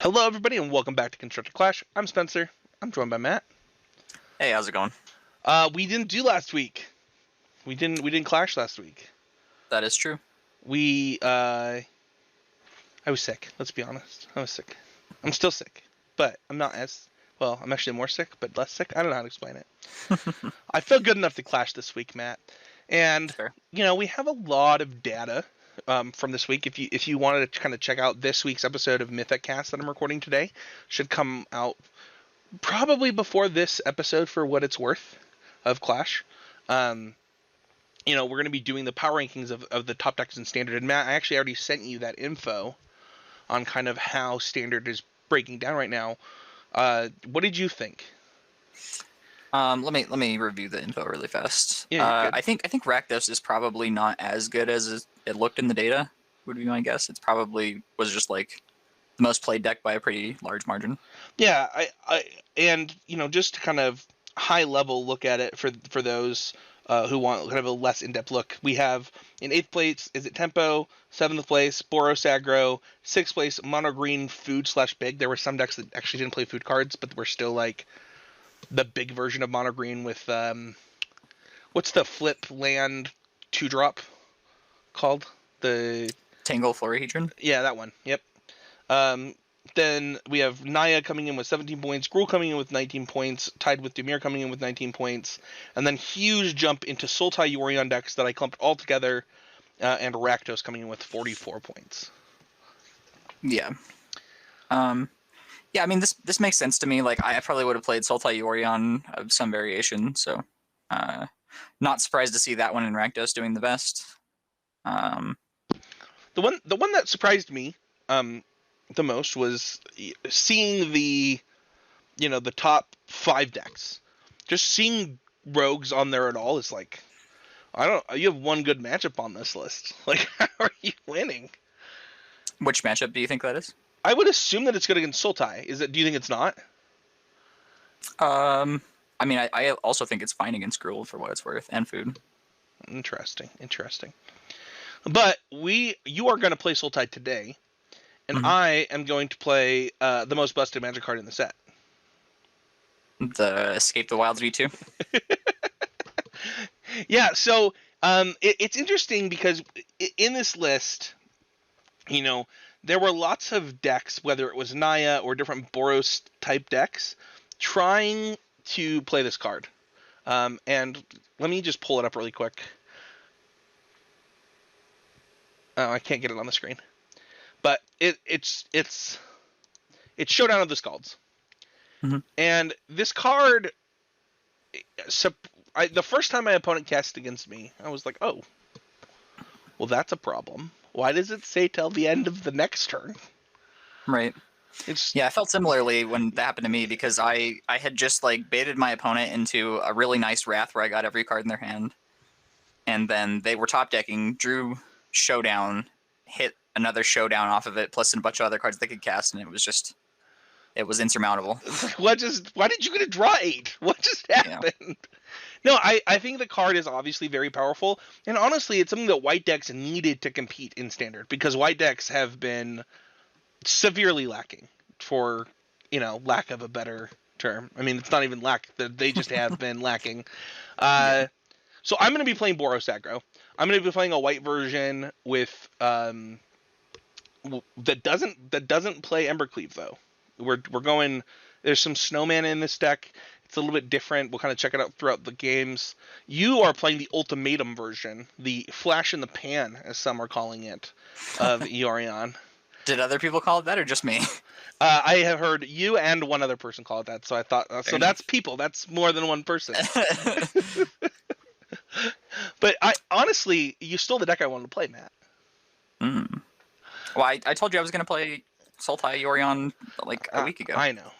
Hello, everybody, and welcome back to Constructed Clash. I'm Spencer. I'm joined by Matt. Hey, how's it going? We didn't do last week. We didn't clash last week. That is true. I was sick. Let's be honest. I was sick. I'm still sick, but I'm not as well. I'm actually more sick, but less sick. I don't know how to explain it. I feel good enough to clash this week, Matt. And Fair. we have a lot of data from this week. If you wanted to kind of check out this week's episode of Mythic Cast that I'm recording today, should come out probably before this episode for what it's worth of Clash. We're going to be doing the power rankings of the top decks in Standard. And Matt, I actually already sent you that info on kind of how Standard is breaking down right now. What did you think? Let me review the info really fast. Yeah, I think Rakdos is probably not as good as it looked in the data. Would be my guess. It's probably was just like the most played deck by a pretty large margin. Yeah, and just to kind of high level look at it for those who want kind of a less in-depth look. We have in 8th place, is it Tempo? 7th place, Boros Aggro. 6th place, Mono Green Food/Big. There were some decks that actually didn't play food cards, but were still like the big version of Mono Green with what's the flip land 2-drop called? The Tangle Florahedron? Yeah, that one. Yep. Then we have Naya coming in with 17 points, Gruul coming in with 19 points, tied with Dimir coming in with 19 points, and then huge jump into Sultai Yorion decks that I clumped all together, and Rakdos coming in with 44 points. Yeah. Yeah, I mean this makes sense to me. Like I probably would have played Sultai Yorion of some variation, so not surprised to see that one in Rakdos doing the best. The one that surprised me the most was seeing the top 5 decks. Just seeing rogues on there at all is like, you have one good matchup on this list. Like, how are you winning? Which matchup do you think that is? I would assume that it's good against Sultai. Do you think it's not? I mean, I also think it's fine against Gruul for what it's worth, and food. Interesting. But you are going to play Sultai today, and I am going to play the most busted Magic card in the set. The Escape the Wilds V2? Yeah, so it's interesting because in this list, there were lots of decks, whether it was Naya or different Boros type decks, trying to play this card. And let me just pull it up really quick. Oh, I can't get it on the screen. But it's Showdown of the Scalds. And this card, the first time my opponent cast against me, I was like, oh, well, that's a problem. Why does it say till the end of the next turn? Right. Yeah, I felt similarly when that happened to me because I had just like baited my opponent into a really nice Wrath where I got every card in their hand. And then they were top decking, drew Showdown, hit another Showdown off of it, plus a bunch of other cards they could cast, and it was insurmountable. Why did you get a draw 8? What just happened? Yeah. No, I think the card is obviously very powerful, and honestly, it's something that white decks needed to compete in Standard, because white decks have been severely lacking, for, lack of a better term. I mean, it's not even lack, they just have been lacking. Yeah. So I'm going to be playing Boros Aggro. I'm going to be playing a white version with that doesn't play Embercleave, though. We're going. There's some Snowman in this deck. It's a little bit different. We'll kind of check it out throughout the games. You are playing the Ultimatum version, the Flash in the Pan, as some are calling it, of Yorion. Did other people call it that, or just me? I have heard you and one other person call it that, so I thought. So that's people. That's more than one person. But honestly, you stole the deck I wanted to play, Matt. Well, I told you I was going to play Sultai Yorion like a week ago. I know.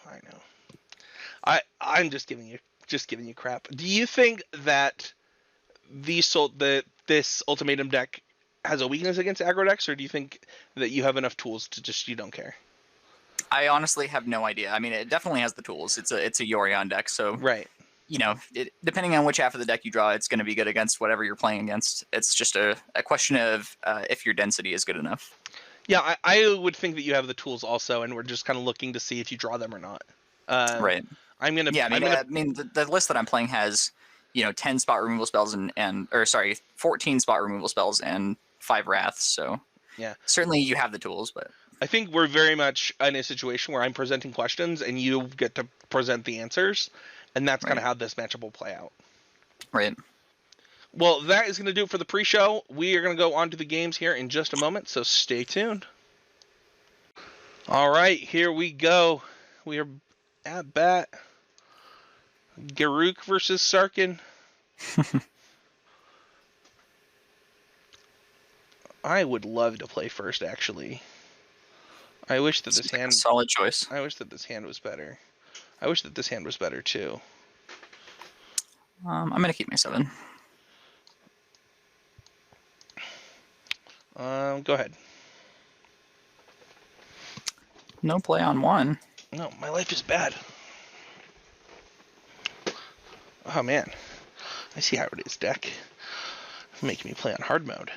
I'm just giving you crap. Do you think that this Ultimatum deck has a weakness against aggro decks, or do you think that you have enough tools to just you don't care? I honestly have no idea. I mean, it definitely has the tools. It's a Yorion deck, so right. Depending on which half of the deck you draw, it's going to be good against whatever you're playing against. It's just a question of if your density is good enough. Yeah, I would think that you have the tools also, and we're just kind of looking to see if you draw them or not. Right. I'm gonna. Yeah, I mean, the list that I'm playing has, 10 spot removal spells or sorry, 14 spot removal spells and 5 wraths. So Yeah. certainly you have the tools, but I think we're very much in a situation where I'm presenting questions and you get to present the answers, and that's kind of right, how this matchup will play out. right. Well, that is going to do it for the pre-show. We are going to go on to the games here in just a moment, so stay tuned. All right, here we go. We are at bat. Garruk versus Sarkin. I would love to play first, actually. I wish that this hand. Solid choice. I wish that this hand was better. I wish that this hand was better too. I'm gonna keep my 7. Go ahead. No play on 1. No, my life is bad. Oh man, I see how it is, deck. Making me play on hard mode.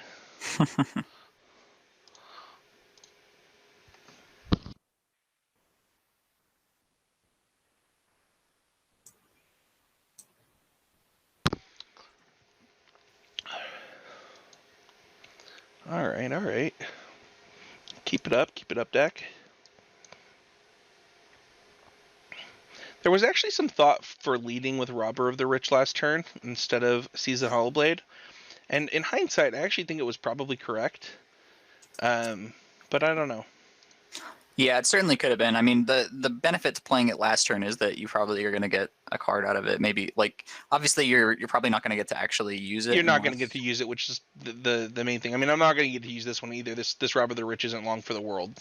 All right. Keep it up, deck. There was actually some thought for leading with Robber of the Rich last turn instead of Season Hollowblade, and in hindsight, I actually think it was probably correct. But I don't know. Yeah, it certainly could have been. I mean, the benefit to playing it last turn is that you probably are going to get a card out of it. Maybe, like, obviously you're probably not going to get to actually use it. You're not going to get to use it, which is the main thing. I mean, I'm not going to get to use this one either. This Robber of the Rich isn't long for the world.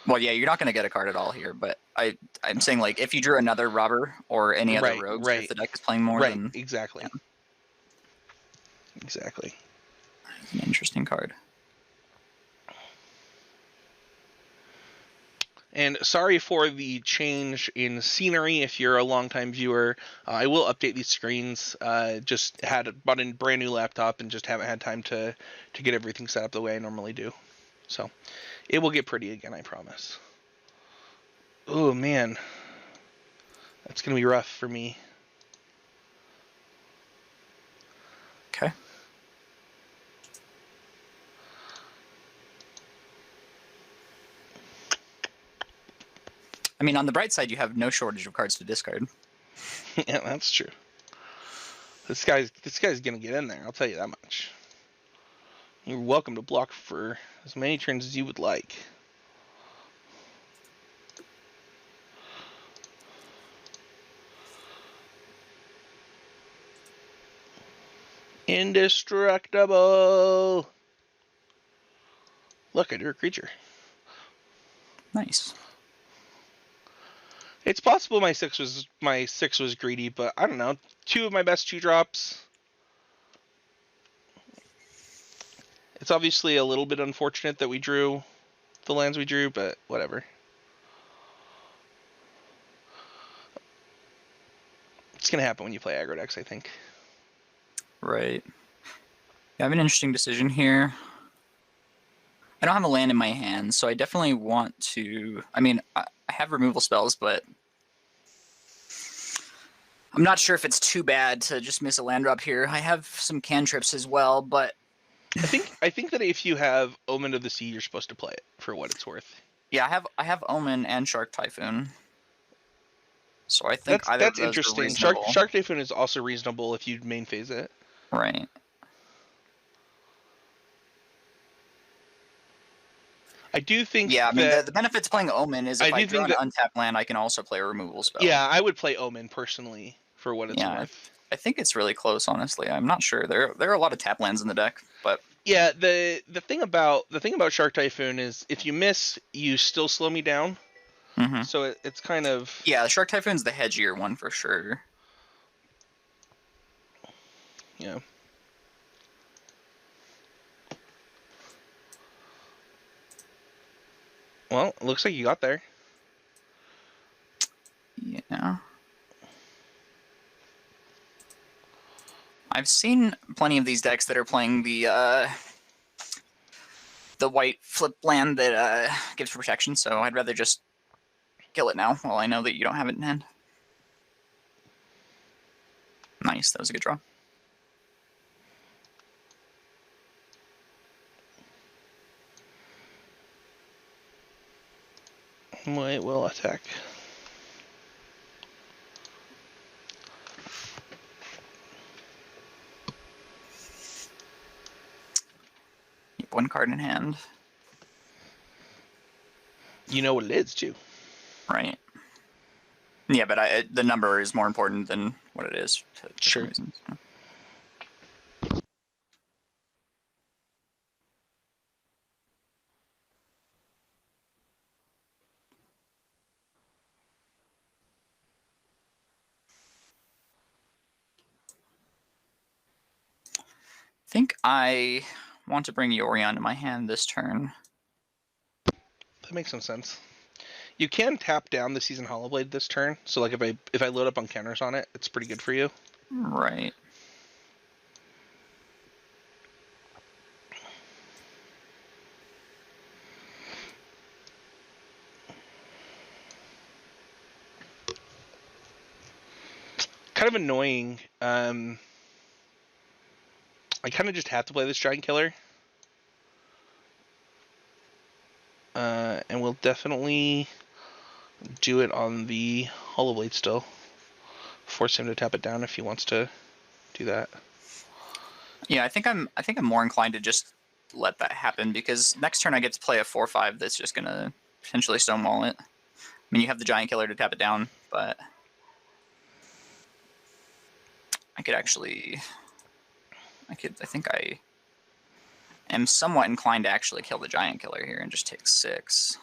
Well, yeah, you're not going to get a card at all here, but I'm saying, like, if you drew another Robber or any other rogues, if the deck is playing more, then... Exactly. Yeah. Exactly. It's an interesting card. And sorry for the change in scenery. If you're a longtime viewer, I will update these screens. Just bought a brand new laptop and just haven't had time to get everything set up the way I normally do. So it will get pretty again, I promise. Oh man, that's gonna be rough for me. Okay. I mean, on the bright side, you have no shortage of cards to discard. Yeah, that's true. This guy's gonna get in there. I'll tell you that much. You're welcome to block for as many turns as you would like. Indestructible. Look, I drew a creature. Nice. It's possible my six was greedy, but I don't know. 2 of my best 2-drops. It's obviously a little bit unfortunate that we drew the lands we drew, but whatever. It's gonna happen when you play aggro decks, I think. Right. I have an interesting decision here. I don't have a land in my hand, so I definitely want to... I mean, I have removal spells, but I'm not sure if it's too bad to just miss a land drop here. I have some cantrips as well, but... I think that if you have Omen of the Sea, you're supposed to play it for what it's worth. Yeah, I have Omen and Shark Typhoon. So I think either of those interesting. are reasonable. Shark Typhoon is also reasonable if you main phase it. Right. I do think. Yeah, I mean the benefit to playing Omen is if I draw an untapped land, I can also play a removal spell. Yeah, I would play Omen personally for what it's worth. I think it's really close, honestly. I'm not sure. There are a lot of tap lands in the deck, but yeah, the thing about Shark Typhoon is if you miss, you still slow me down. Mm-hmm. So it's kind of... Yeah, the Shark Typhoon's the hedgier one for sure. Yeah. Well, it looks like you got there. Yeah. I've seen plenty of these decks that are playing the the white flip land that gives protection, so I'd rather just kill it now while I know that you don't have it in hand. Nice, that was a good draw. White will attack. Keep one card in hand. You know what it is, too. Right. Yeah, but the number is more important than what it is. For sure. some reasons. I think I want to bring Yorion to my hand this turn. That makes some sense. You can tap down the Seasoned Hollowblade this turn, so like if I load up on counters on it, it's pretty good for you. Right. Kind of annoying. I kind of just have to play this Giant Killer. And we'll definitely do it on the Hollowblade still. Force him to tap it down if he wants to do that. Yeah, I think I'm more inclined to just let that happen, because next turn I get to play a 4/5 that's just gonna potentially stonewall it. I mean, you have the Giant Killer to tap it down, but I think I am somewhat inclined to actually kill the Giant Killer here and just take 6.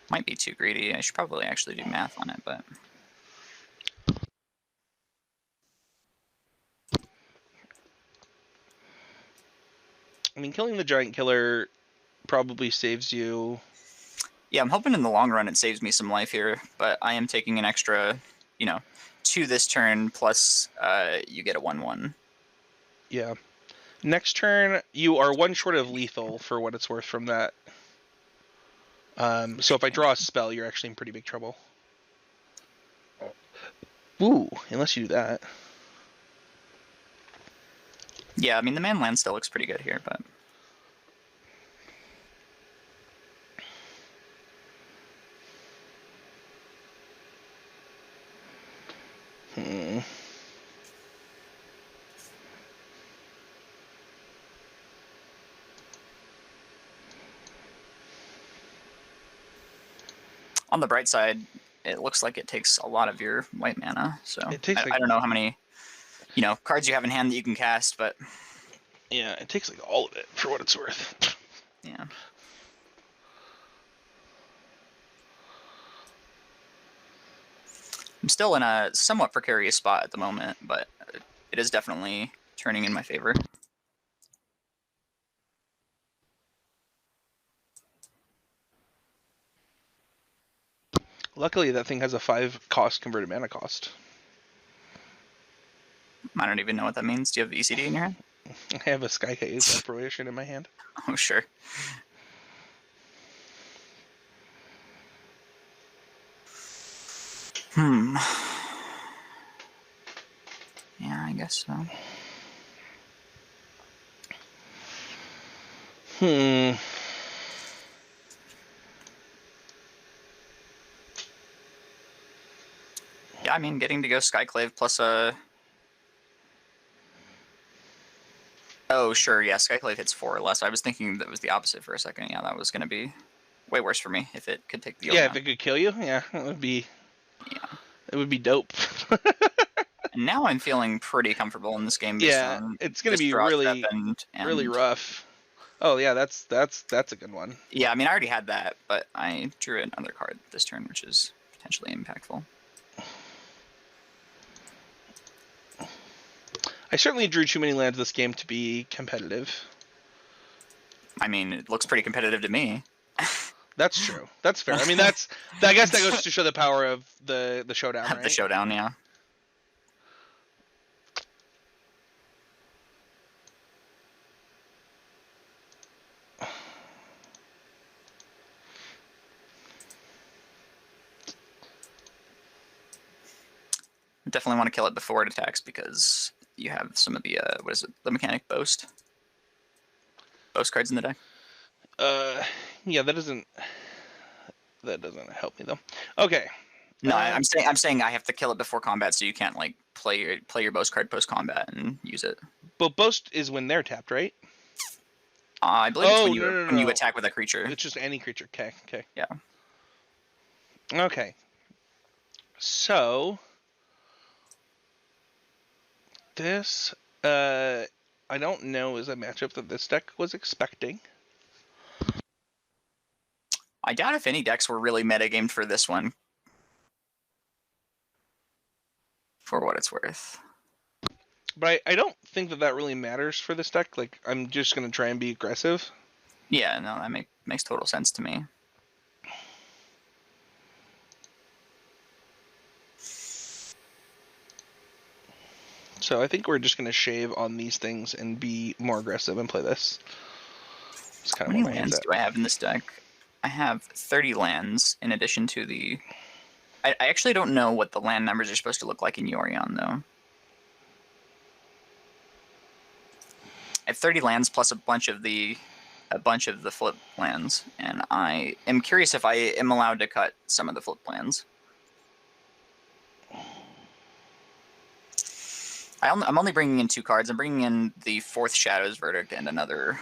Might be too greedy. I should probably actually do math on it, but I mean, killing the Giant Killer probably saves you. Yeah, I'm hoping in the long run it saves me some life here, but I am taking an extra, 2 this turn, plus you get a 1/1. Yeah. Next turn, you are 1 short of lethal for what it's worth from that. So if I draw a spell, you're actually in pretty big trouble. Ooh, unless you do that. Yeah, I mean, the man land still looks pretty good here, but... On the bright side, it looks like it takes a lot of your white mana, so I don't know how many, cards you have in hand that you can cast, but... Yeah, it takes like all of it for what it's worth. Yeah. I'm still in a somewhat precarious spot at the moment, but it is definitely turning in my favor. Luckily, that thing has a 5 cost converted mana cost. I don't even know what that means. Do you have ECD in your hand? I have a Skycase Apparition in my hand. Oh, sure. Yeah, I guess so. Yeah, I mean, getting to go Skyclave plus a... Oh, sure, yeah, Skyclave hits 4 or less. I was thinking that was the opposite for a second. Yeah, that was going to be way worse for me if it could take the... Yeah, if it could kill you, yeah, it would be... Yeah. It would be dope. And now I'm feeling pretty comfortable in this game. Yeah, it's going to be really, really rough. Oh, yeah, that's a good one. Yeah, I mean, I already had that, but I drew another card this turn, which is potentially impactful. I certainly drew too many lands this game to be competitive. I mean, it looks pretty competitive to me. That's true. That's fair. I mean, I guess that goes to show the power of the Showdown, right? The Showdown, yeah. definitely want to kill it before it attacks because you have some of the what is it? The mechanic boast. Boast cards in the deck. Yeah, that doesn't help me though. Okay. No, I'm saying I have to kill it before combat, so you can't like play your boast card post combat and use it. But boast is when they're tapped, right? I believe it's when you attack with a creature. It's just any creature. Okay. Yeah. Okay. So this I don't know is a matchup that this deck was expecting. I doubt if any decks were really metagamed for this one. For what it's worth. But I don't think that really matters for this deck. Like, I'm just going to try and be aggressive. Yeah, no, that makes total sense to me. So I think we're just going to shave on these things and be more aggressive and play this. How many lands do I have in this deck? I have 30 lands in addition to the... I actually don't know what the land numbers are supposed to look like in Yorion, though. I have 30 lands plus a bunch of the flip lands, and I am curious if I am allowed to cut some of the flip lands. I'm only bringing in 2 cards. I'm bringing in the 4th Shadow's Verdict and another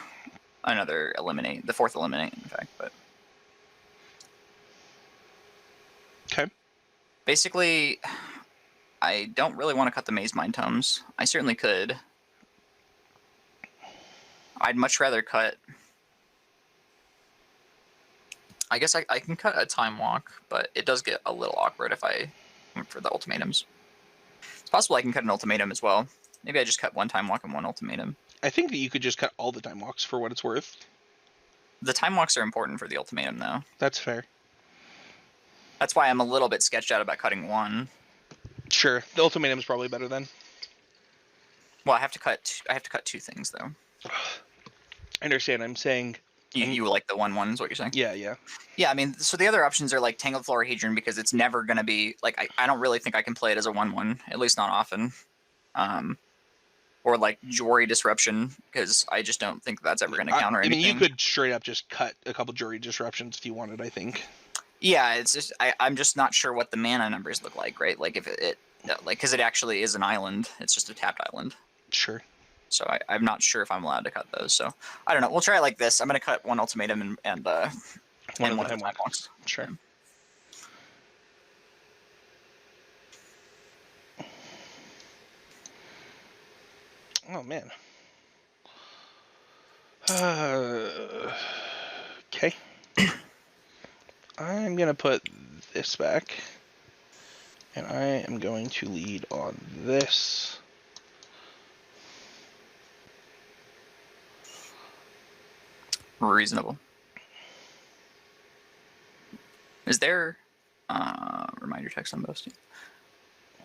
Eliminate. The 4th Eliminate, in fact. But okay. Basically, I don't really want to cut the Maze Mind Tomes. I certainly could. I'd much rather cut... I guess I can cut a Time Walk, but it does get a little awkward if I went for the Ultimatums. It's possible I can cut an Ultimatum as well. Maybe I just cut 1 Time Walk and 1 Ultimatum. I think that you could just cut all the Time Walks for what it's worth. The Time Walks are important for the Ultimatum, though. That's fair. That's why I'm a little bit sketched out about cutting 1. Sure, the Ultimatum is probably better then. Well, I have to cut 2 things, though. I understand. I'm saying... You like the 1/1 is what you're saying? Yeah. Yeah, I mean, so the other options are like Tangled Florahedron, because it's never going to be... Like, I don't really think I can play it as a 1/1, at least not often. Or like Jury Disruption, because I just don't think that's ever going to counter anything. I mean, you could straight up just cut a couple Jury Disruptions if you wanted, I think. Yeah, it's just... I'm just not sure what the mana numbers look like, right? Like, if it because it actually is an island. It's just a tapped island. Sure. So I'm not sure if I'm allowed to cut those. So I don't know. We'll try it like this. I'm going to cut 1 Ultimatum and one of the Time Walks. Sure. Oh, man. Okay. I'm going to put this back. And I am going to lead on this. Reasonable. Is there reminder text on boasting?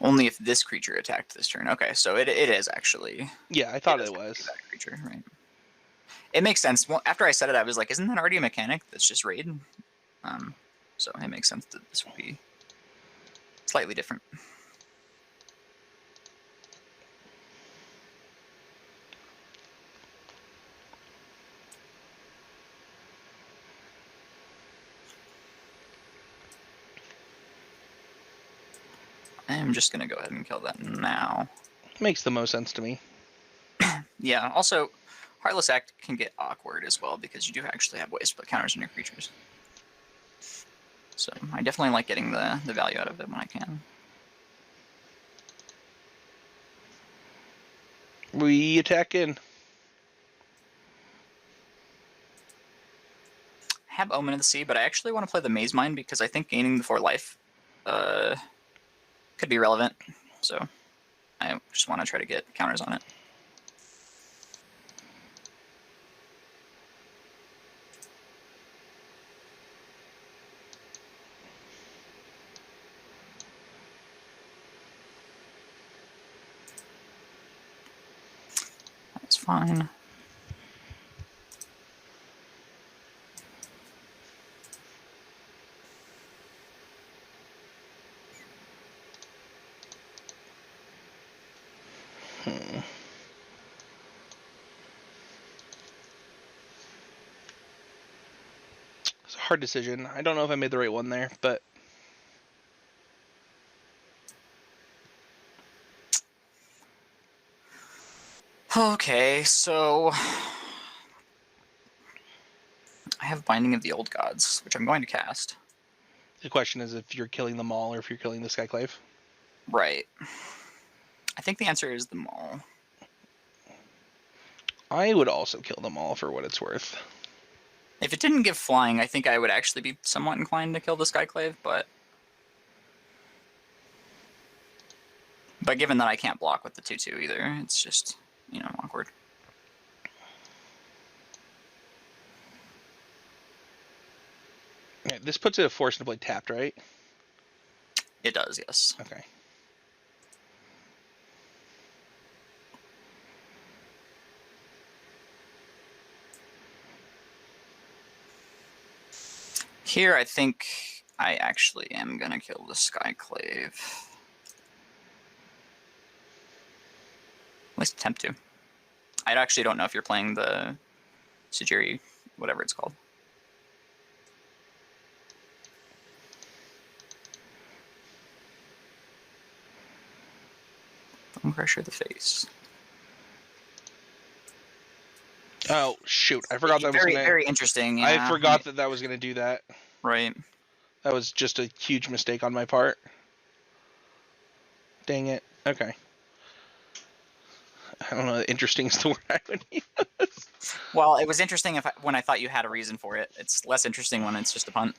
Only if this creature attacked this turn. Okay, so it is actually... Yeah, I thought it was. That creature, right? It makes sense. Well, after I said it, I was like, isn't that already a mechanic that's just raid? So it makes sense that this would be slightly different. I'm just going to go ahead and kill that now. Makes the most sense to me. Yeah, also, Heartless Act can get awkward as well, because you do actually have ways to put counters on your creatures. So I definitely like getting the value out of it when I can. We attack in. I have Omen of the Sea, but I actually want to play the Maze Mind, because I think gaining the 4 life could be relevant. So I just want to try to get counters on it. That's fine. It's a hard decision. I don't know if I made the right one there, but... Okay, so... I have Binding of the Old Gods, which I'm going to cast. The question is if you're killing them all or if you're killing the Skyclave. Right. I think the answer is them all. I would also kill them all for what it's worth. If it didn't give flying, I think I would actually be somewhat inclined to kill the Skyclave, but given that I can't block with the 2/2 either, it's just, you know, awkward. Right, this puts it a force to play tapped, right? It does, yes. Okay. Here, I think I actually am going to kill the Skyclave. At least attempt to. I actually don't know if you're playing the Sujiri, whatever it's called. Bone Crusher the face. Oh, shoot. I forgot that was going to... Very interesting, yeah. I forgot that was going to do that. Right. That was just a huge mistake on my part. Dang it. Okay. I don't know. Interesting is the word I would use. Well, it was interesting when I thought you had a reason for it. It's less interesting when it's just a punt.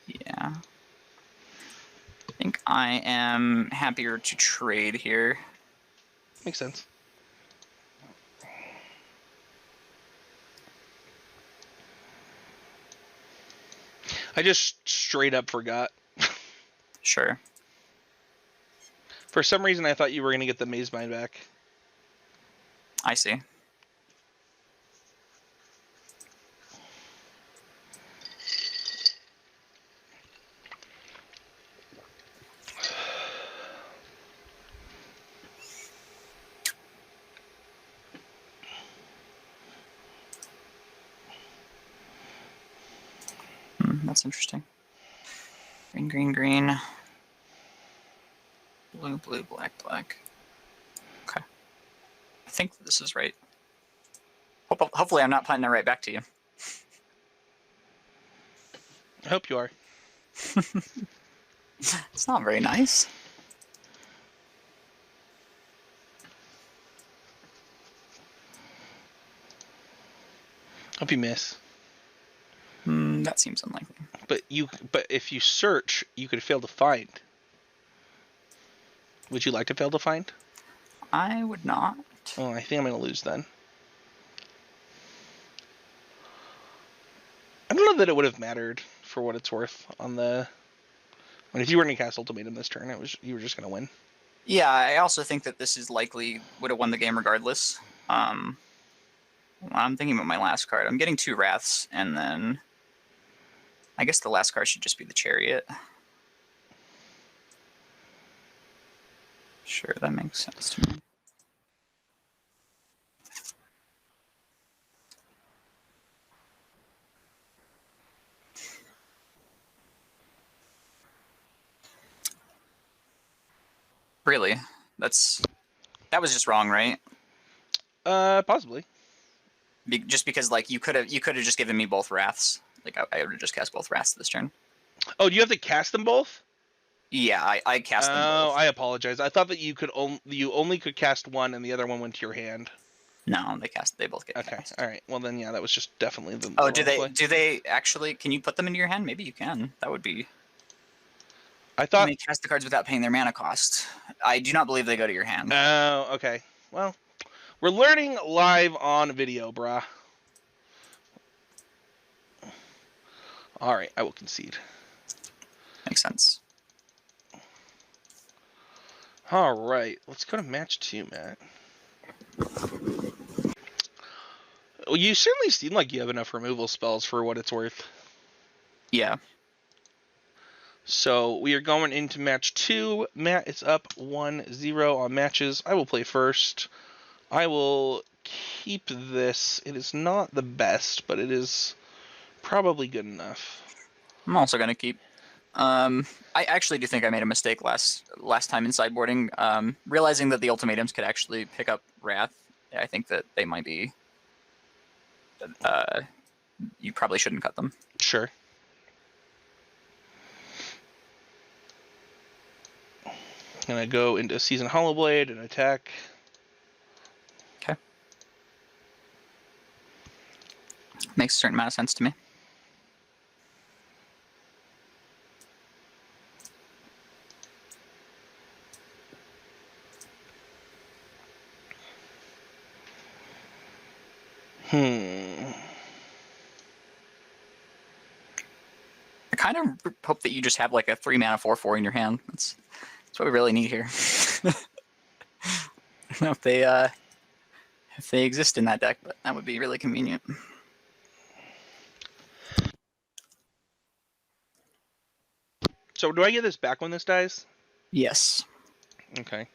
Yeah. I think I am happier to trade here. Makes sense. I just straight up forgot. Sure. For some reason, I thought you were going to get the Maze Mind back. I see. That's interesting. Green, green, green. Blue, blue, black, black. Okay. I think this is right. Hopefully I'm not planting it right back to you. I hope you are. It's not very nice. Hope you miss. That seems unlikely. But if you search, you could fail to find. Would you like to fail to find? I would not. Oh, I think I'm going to lose then. I don't know that it would have mattered for what it's worth on the... If you were going to cast Ultimatum this turn, you were just going to win. Yeah, I also think that this is likely would have won the game regardless. I'm thinking about my last card. I'm getting 2 Wraths, and then I guess the last card should just be the Chariot. Sure, that makes sense to me. Really? That was just wrong, right? Possibly. Just because, like, you could have just given me both Wraths. Like, I would have just cast both Wraths this turn. Oh, do you have to cast them both? Yeah, I cast them both. Oh, I apologize. I thought that you only could cast one, and the other one went to your hand. No, they both get okay. cast. All right. Well, then, yeah, that was just definitely the. Oh, do they actually? Can you put them into your hand? Maybe you can. That would be. I thought. You may cast the cards without paying their mana cost. I do not believe they go to your hand. Oh, okay. Well, we're learning live on video, brah. All right, I will concede. Makes sense. All right, let's go to match 2, Matt. Well, you certainly seem like you have enough removal spells for what it's worth. Yeah. So we are going into match 2. Matt is up 1-0 on matches. I will play first. I will keep this. It is not the best, but it is probably good enough. I'm also going to keep. I actually do think I made a mistake last time in sideboarding. Realizing that the ultimatums could actually pick up Wrath, I think that they might be... you probably shouldn't cut them. Sure. I'm going to go into Season Hollowblade and attack. Okay. Makes a certain amount of sense to me. I kind of hope that you just have like a 3-mana 4/4 in your hand. That's what we really need here. I don't know if they exist in that deck, but that would be really convenient. So do I get this back when this dies? Yes. Okay.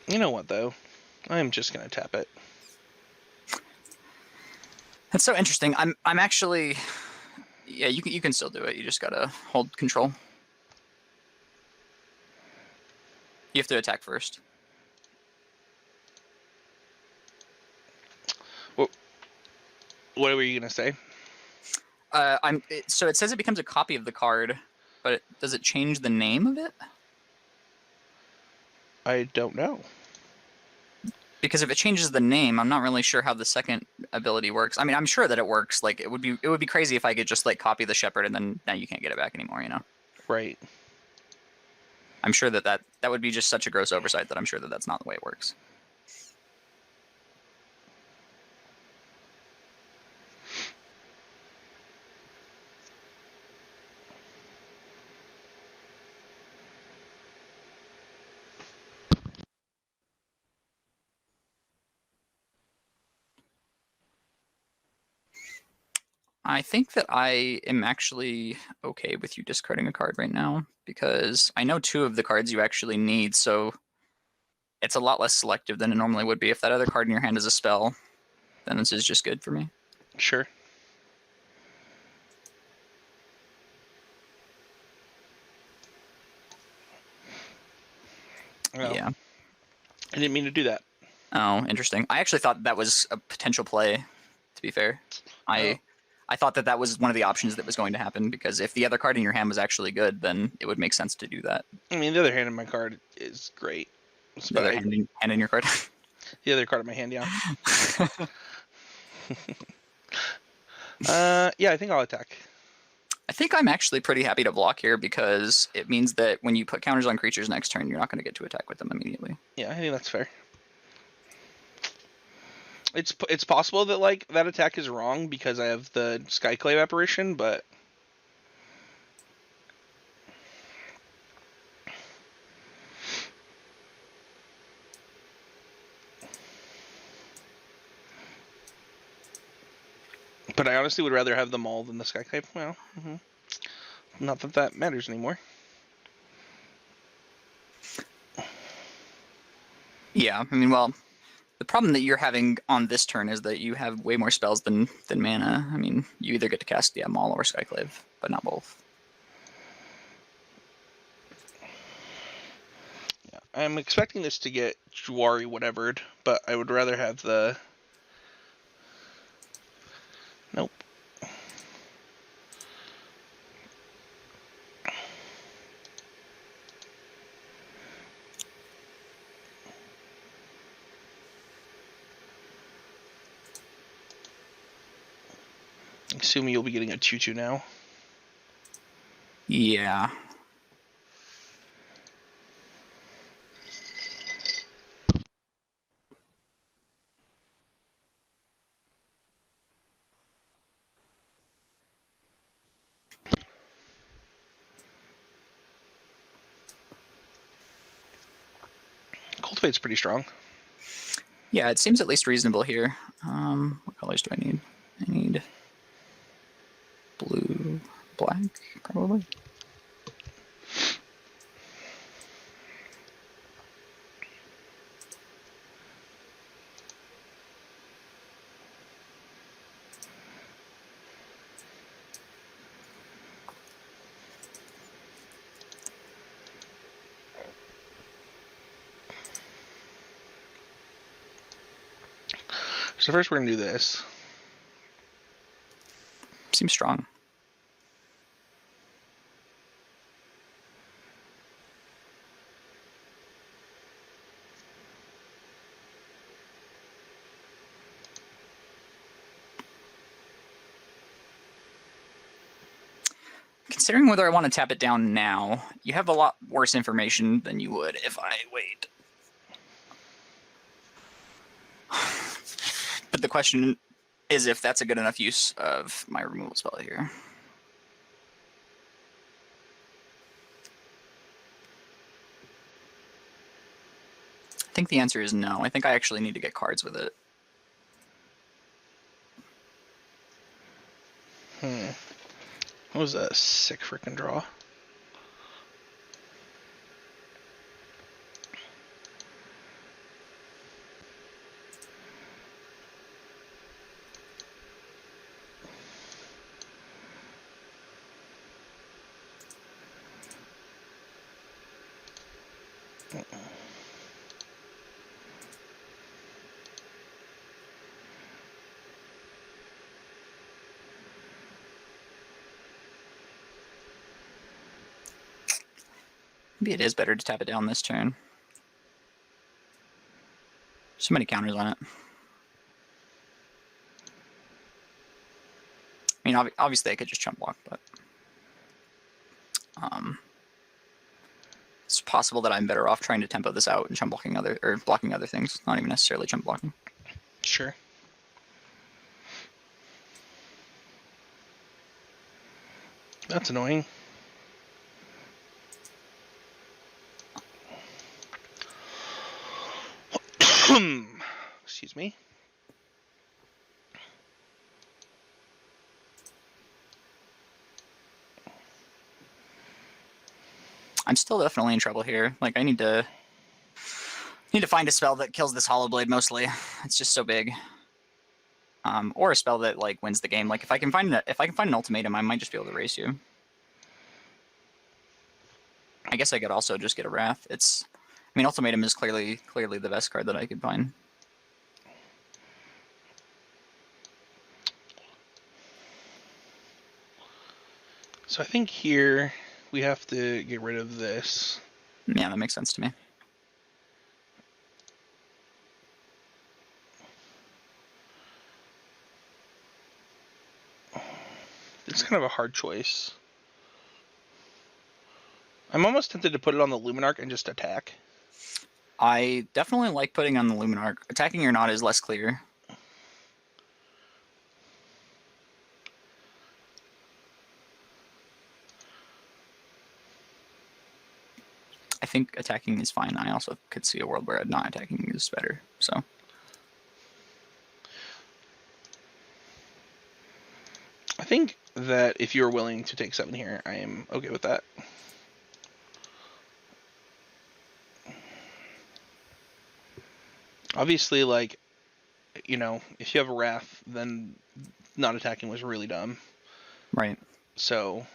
You know what, though? I'm just going to tap it. That's so interesting. I'm actually... Yeah, you can still do it. You just gotta hold control. You have to attack first. What were you going to say? So it says it becomes a copy of the card, but does it change the name of it? I don't know. Because if it changes the name, I'm not really sure how the second ability works. I mean, I'm sure that it works. Like, it would be crazy if I could just like copy the Shepherd and then now you can't get it back anymore, you know? Right. I'm sure that would be just such a gross oversight that I'm sure that that's not the way it works. I think that I am actually okay with you discarding a card right now because I know 2 of the cards you actually need, so it's a lot less selective than it normally would be. If that other card in your hand is a spell, then this is just good for me. Sure. Oh. Yeah. I didn't mean to do that. Oh, interesting. I actually thought that was a potential play, to be fair. I thought that was one of the options that was going to happen, because if the other card in your hand was actually good, then it would make sense to do that. I mean, the other hand in my card is great. The other hand in your card? The other card in my hand, yeah. Yeah, I think I'll attack. I think I'm actually pretty happy to block here, because it means that when you put counters on creatures next turn, you're not going to get to attack with them immediately. Yeah, I think that's fair. It's possible that like that attack is wrong because I have the Skyclave apparition, but I honestly would rather have them all than the Skyclave. Well, not that that matters anymore. Yeah, I mean, well, the problem that you're having on this turn is that you have way more spells than mana. I mean, you either get to cast Maul or Skyclave, but not both. Yeah, I'm expecting this to get Juari whatevered, but I would rather have the... Nope. Assuming you'll be getting a 2/2 now. Yeah. Ultimate's pretty strong. Yeah, it seems at least reasonable here. What colors do I need? I need blue, black, probably. So first we're going to do this. Seems strong. Considering whether I want to tap it down now, you have a lot worse information than you would if I wait. But the question is if that's a good enough use of my removal spell here. I think the answer is no. I think I actually need to get cards with it. That was a sick freaking draw. Maybe it is better to tap it down this turn. So many counters on it. I mean, obviously I could just chump block, but it's possible that I'm better off trying to tempo this out and chump blocking blocking other things, not even necessarily chump blocking. Sure. That's annoying. Excuse me. I'm still definitely in trouble here. Like I need to find a spell that kills this Hollow Blade mostly. It's just so big. Or a spell that like wins the game. Like if I can find an ultimatum, I might just be able to race you. I guess I could also just get a Wrath. I mean, ultimatum is clearly the best card that I could find. So I think here we have to get rid of this. Yeah, that makes sense to me. It's kind of a hard choice. I'm almost tempted to put it on the Luminarch and just attack. I definitely like putting on the Luminarch. Attacking or not is less clear. I think attacking is fine. I also could see a world where not attacking is better, so. I think that if you're willing to take 7 here, I am okay with that. Obviously, like, you know, if you have a Wrath, then not attacking was really dumb. Right. So...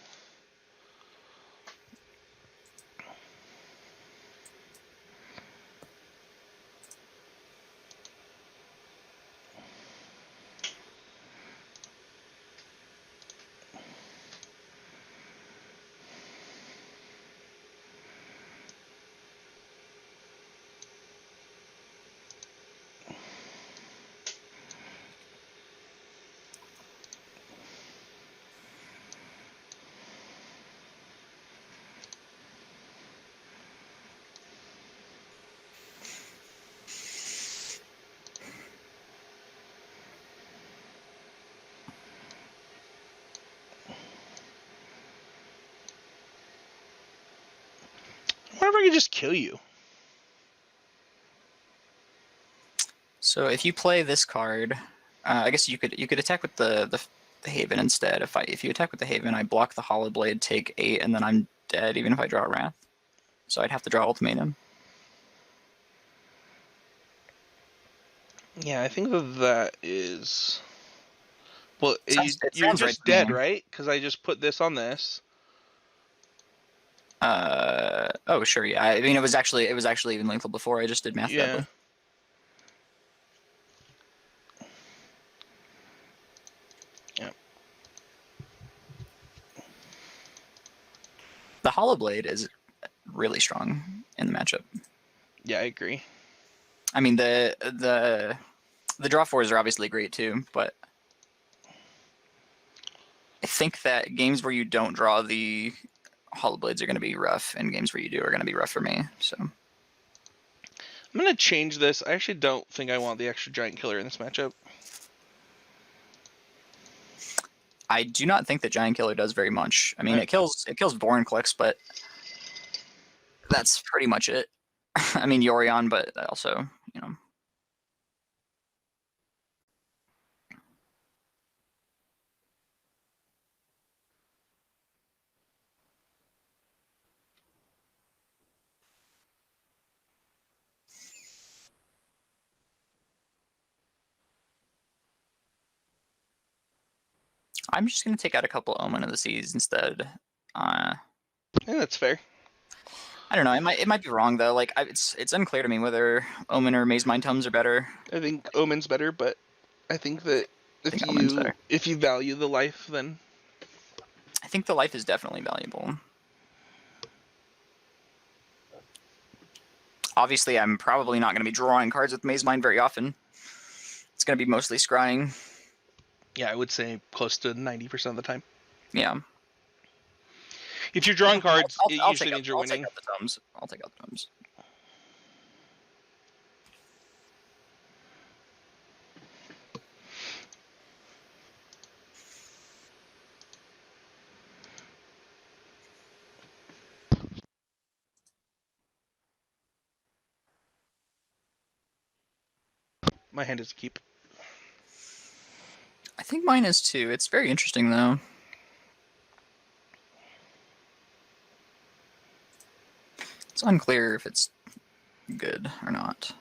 What if I could just kill you? So if you play this card, I guess you could attack with the Haven instead. If you attack with the Haven, I block the Hollow Blade, take 8, and then I'm dead even if I draw a Wrath. So I'd have to draw Ultimatum. Yeah, I think that is... Well, you're sounds just right dead, right? Because I just put this on this. Oh sure, yeah. I mean, it was actually even lethal before. I just did math badly. Yeah. The Hollow Blade is really strong in the matchup. Yeah, I agree. I mean, the draw 4s are obviously great too, but I think that games where you don't draw the Hollow Blades are going to be rough, and games where you do are going to be rough for me. So I'm going to change this. I actually don't think I want the extra Giant Killer in this matchup. I do not think that Giant Killer does very much. I mean, it kills Vorinclex, but that's pretty much it. I mean, Yorion, but also, you know. I'm just going to take out a couple Omen of the Seas instead. Yeah, that's fair. I don't know. It might be wrong though. Like it's unclear to me whether Omen or Maze Mind Tomes are better. I think Omen's better, but I think that if you value the life, then I think the life is definitely valuable. Obviously, I'm probably not going to be drawing cards with Maze Mind very often. It's going to be mostly scrying. Yeah, I would say close to 90% of the time. Yeah. If you're drawing cards, it usually means you're winning. I'll take out the Tomes. I'll take out the Tomes. My hand is a keep. I think mine is too. It's very interesting though. It's unclear if it's good or not.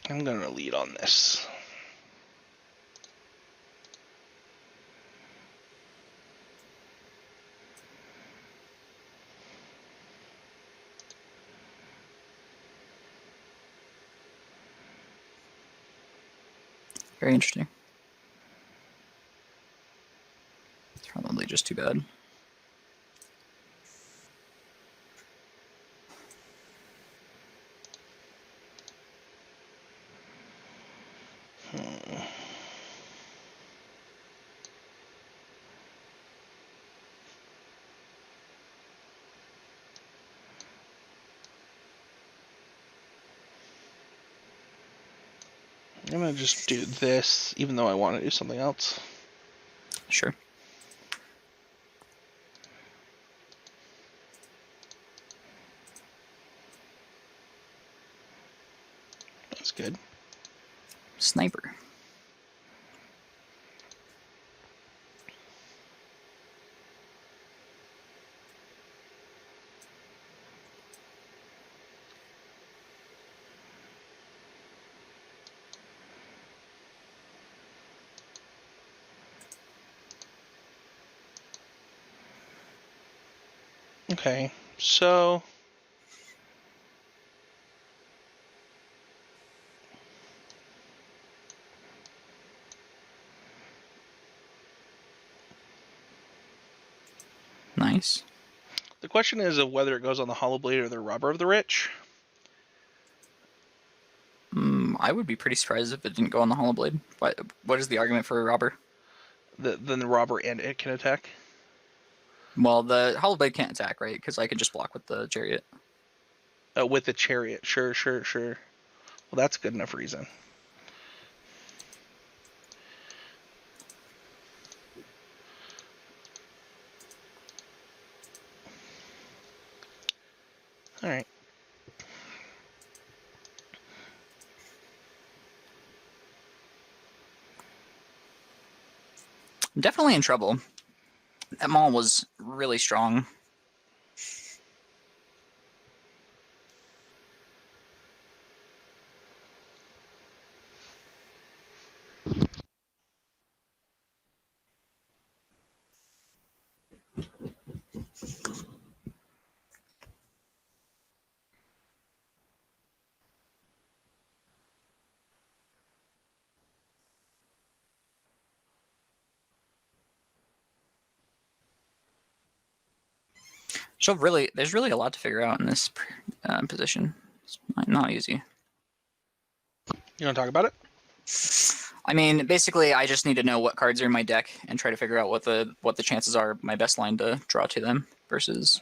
I'm going to lead on this. Very interesting. It's probably just too bad. I'm going to just do this, even though I want to do something else. Sure. That's good. Sniper. Okay, so Nice. The question is of whether it goes on the Hollow Blade or the Robber of the Rich. I would be pretty surprised if it didn't go on the Hollow Blade. What is the argument for a Robber? Then the Robber and it can attack. Well, the Hollow Blade can't attack, right? Because I can just block with the Chariot. With the Chariot, sure. Well, that's a good enough reason. All right. I'm definitely in trouble. That mall was really strong. So really, there's really a lot to figure out in this position. It's not easy. You want to talk about it? I mean, basically, I just need to know what cards are in my deck and try to figure out what the chances are my best line to draw to them versus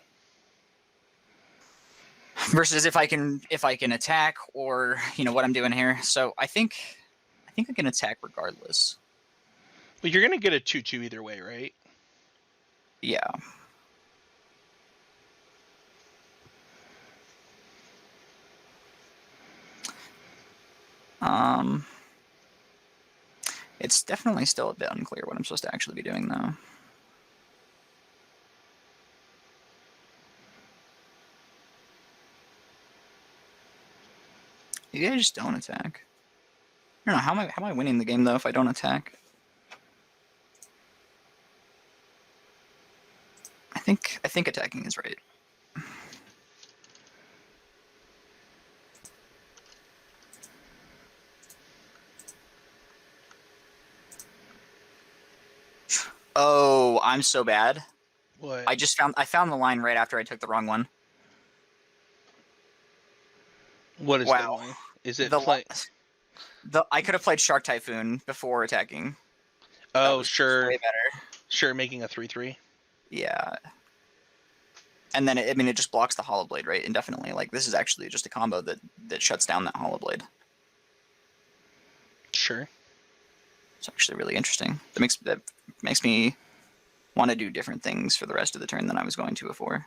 if I can attack or what I'm doing here. So I think I can attack regardless. Well, you're gonna get a 2/2 either way, right? Yeah. It's definitely still a bit unclear what I'm supposed to actually be doing, though. Maybe I just don't attack. I don't know, how am I winning the game, though, if I don't attack? I think attacking is right. Oh, I'm so bad. What? I found the line right after I took the wrong one. What is the line? Is it play? I could have played Shark Typhoon before attacking. Oh, sure. Way better. Sure, making a 3/3. Yeah. And then it just blocks the Hollow Blade, right? Indefinitely. Like, this is actually just a combo that shuts down that Hollow Blade. Sure. It's actually really interesting. That makes me want to do different things for the rest of the turn than I was going to before.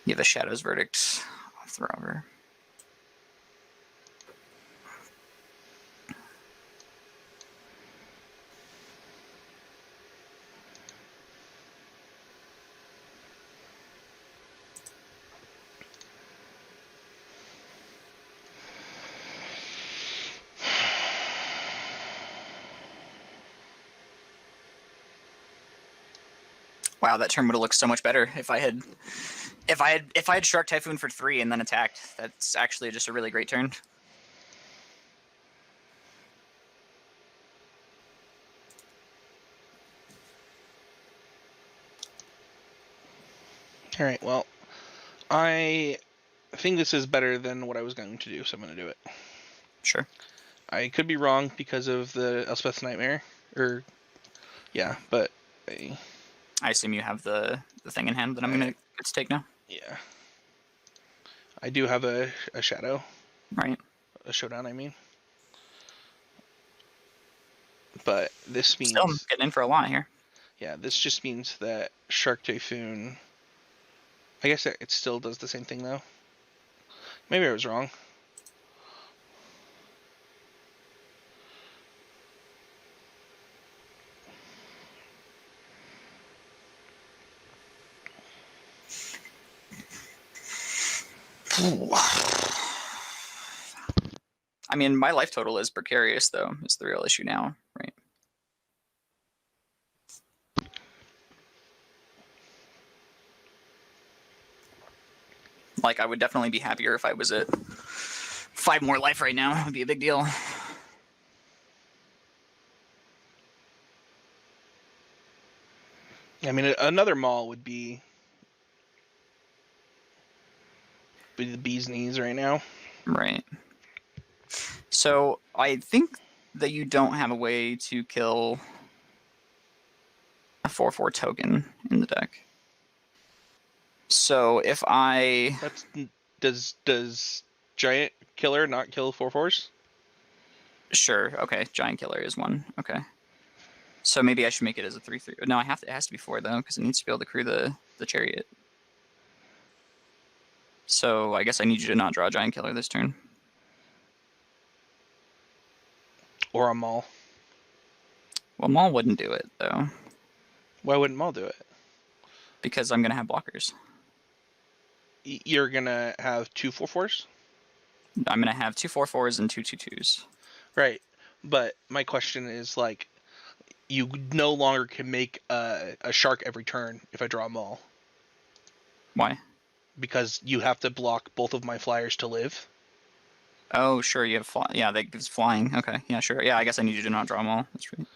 You have a Shadow's Verdict off the robber. Wow, that turn would have looked so much better if I had Shark Typhoon for 3 and then attacked. That's actually just a really great turn. All right. Well, I think this is better than what I was going to do, so I'm going to do it. Sure. I could be wrong because of the Elspeth's Nightmare, but I assume you have the thing in hand that I'm going to get to take now? Yeah. I do have a Shadow. Right. A Showdown, I mean. But this means... Still, I'm getting in for a lot here. Yeah, this just means that Shark Typhoon... I guess it still does the same thing, though. Maybe I was wrong. I mean, my life total is precarious, though. It's the real issue now, right? Like, I would definitely be happier if I was at 5 more life right now. It would be a big deal. I mean, another mall would be the bee's knees right now. Right. So, I think that you don't have a way to kill a 4/4 token in the deck. So, if I... Does Giant Killer not kill 4/4s? Sure, okay. Giant Killer is one. Okay. So maybe I should make it as a 3/3. No, I have to. It has to be 4 though, because it needs to be able to crew the chariot. So I guess I need you to not draw a giant killer this turn. Or a Maul. Well, Maul wouldn't do it though. Why wouldn't Maul do it? Because I'm gonna have blockers. You're gonna have 2 4/4s? I'm gonna have 2 4/4s and 2 2/2s. Right, but my question is like, you no longer can make a shark every turn if I draw a Maul. Why? Because you have to block both of my flyers to live. Oh, sure. You have yeah, that gives flying. Okay, yeah, sure. Yeah, I guess I need you to not draw them all. That's right.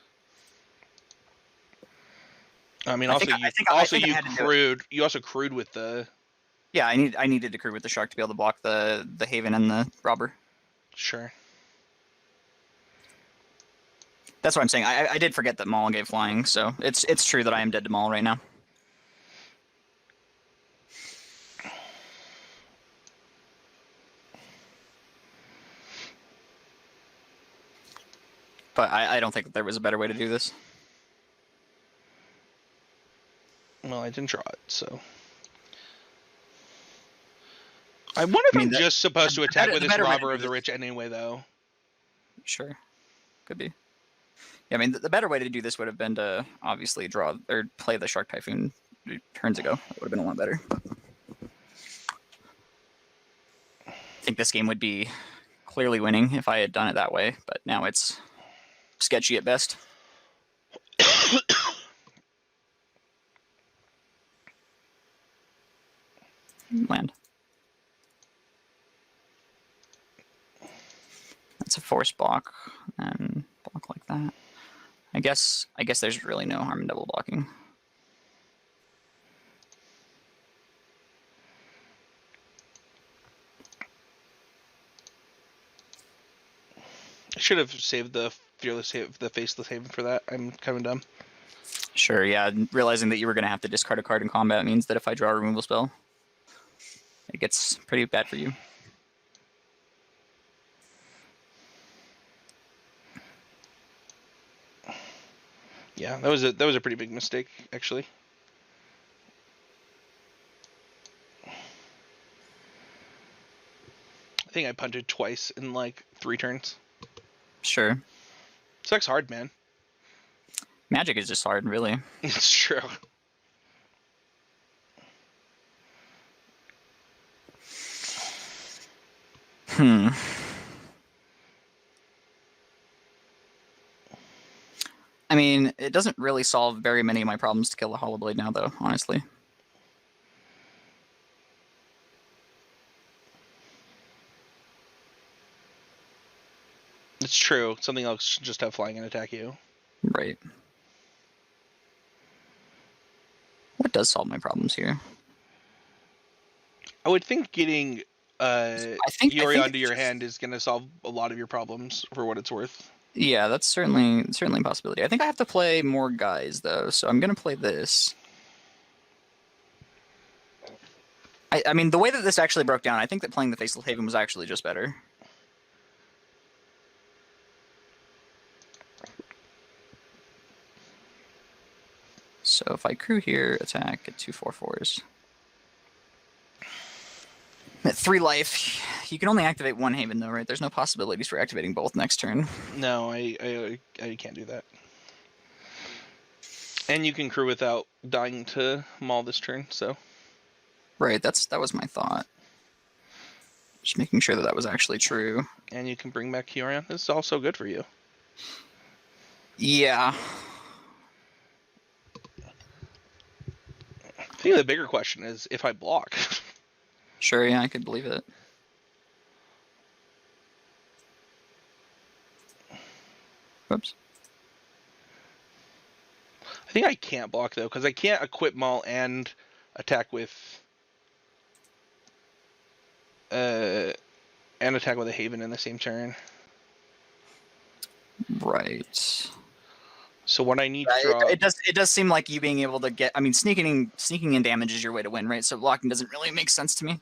I mean, you also crewed with the. Yeah, I needed to crew with the shark to be able to block the Haven and the robber. Sure. That's what I'm saying. I did forget that Maul gave flying, so it's true that I am dead to Maul right now. But I don't think that there was a better way to do this. Well, I didn't draw it, so. I wonder if I'm just supposed to attack with this Robber of the Rich anyway, though. Sure. Could be. Yeah, I mean, the better way to do this would have been to obviously draw or play the Shark Typhoon turns ago. That would have been a lot better. I think this game would be clearly winning if I had done it that way, but now it's sketchy at best. Land. That's a force block, and block like that. I guess there's really no harm in double blocking. I should have saved the Faceless Haven for that. I'm kind of dumb. Sure, yeah. Realizing that you were going to have to discard a card in combat means that if I draw a removal spell, it gets pretty bad for you. Yeah, that was a pretty big mistake, actually. I think I punted twice in like 3 turns. Sure. Sucks hard, man. Magic is just hard, really. It's true. I mean, it doesn't really solve very many of my problems to kill the Hollow Blade now, though, honestly. It's true. Something else should just have flying and attack you. Right. What does solve my problems here? I would think getting Yorion to your hand is going to solve a lot of your problems, for what it's worth. Yeah, that's certainly a possibility. I think I have to play more guys, though, so I'm going to play this. I mean, the way that this actually broke down, I think that playing the Faceless Haven was actually just better. So if I crew here, attack, get 2 4/4s. At 3 life, you can only activate 1 Haven, though, right? There's no possibilities for activating both next turn. No, I can't do that. And you can crew without dying to Maul this turn, so. Right, that was my thought. Just making sure that was actually true. And you can bring back Yorion. This is also good for you. Yeah. I think the bigger question is if I block. Sure, yeah, I could believe it. Whoops. I think I can't block, though, because I can't equip Maul and attack with... and attack with a Haven in the same turn. Right. So what I need to draw... It does seem like you being able to get... I mean, sneaking in damage is your way to win, right? So blocking doesn't really make sense to me.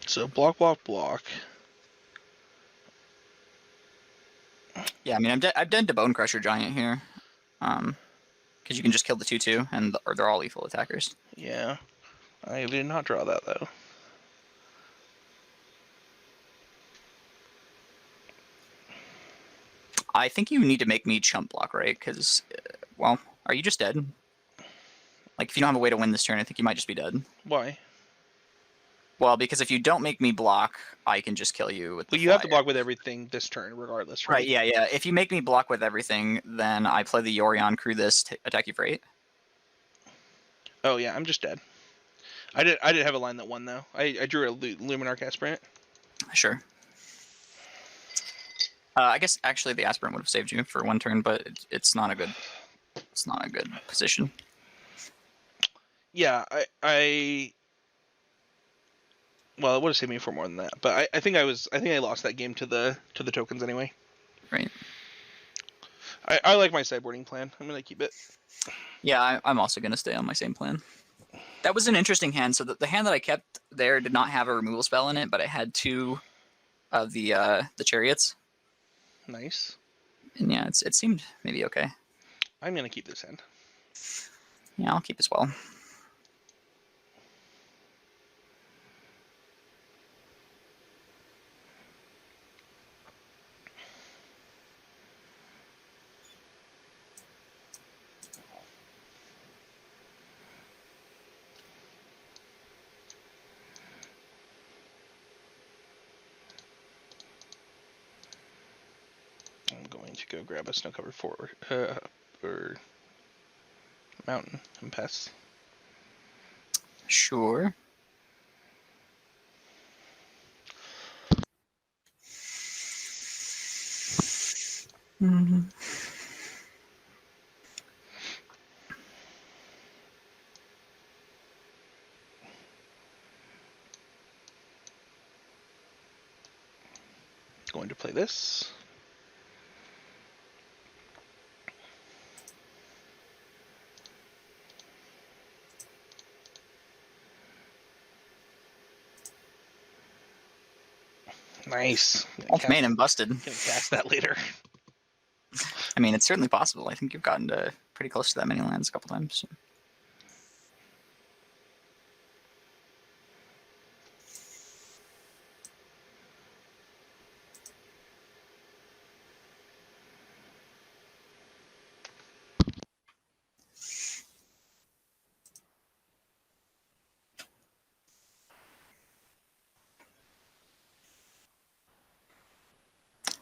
So block, block, block. Yeah, I mean, I'm dead to Bone Crusher Giant here. Because you can just kill the 2/2, and or they're all lethal attackers. Yeah. I did not draw that, though. I think you need to make me chump block, right? Because, well, are you just dead? Like, if you don't have a way to win this turn, I think you might just be dead. Why? Well, because if you don't make me block, I can just kill you with the you have to block with everything this turn, regardless, right? Right, yeah. If you make me block with everything, then I play the Yorion, crew this, attack you for 8. Oh, yeah, I'm just dead. I did have a line that won, though. I drew a Luminarch Aspirant. Sure. I guess, actually, the Aspirant would have saved you for 1 turn, but it's not a good position. Yeah, well, it would have saved me for more than that, but I think I lost that game to the tokens anyway. Right. I like my sideboarding plan. I'm gonna keep it. Yeah, I'm also gonna stay on my same plan. That was an interesting hand. So the hand that I kept there did not have a removal spell in it, but it had 2 of the chariots. Nice. And yeah, it seemed maybe okay. I'm gonna keep this hand. Yeah, I'll keep as well. I'm going to go grab a snow-covered fort or mountain and pass. Sure. Mm-hmm. Going to play this. Nice. Man, and busted. Gonna cast that later. I mean, it's certainly possible. I think you've gotten to pretty close to that many lands a couple times. So.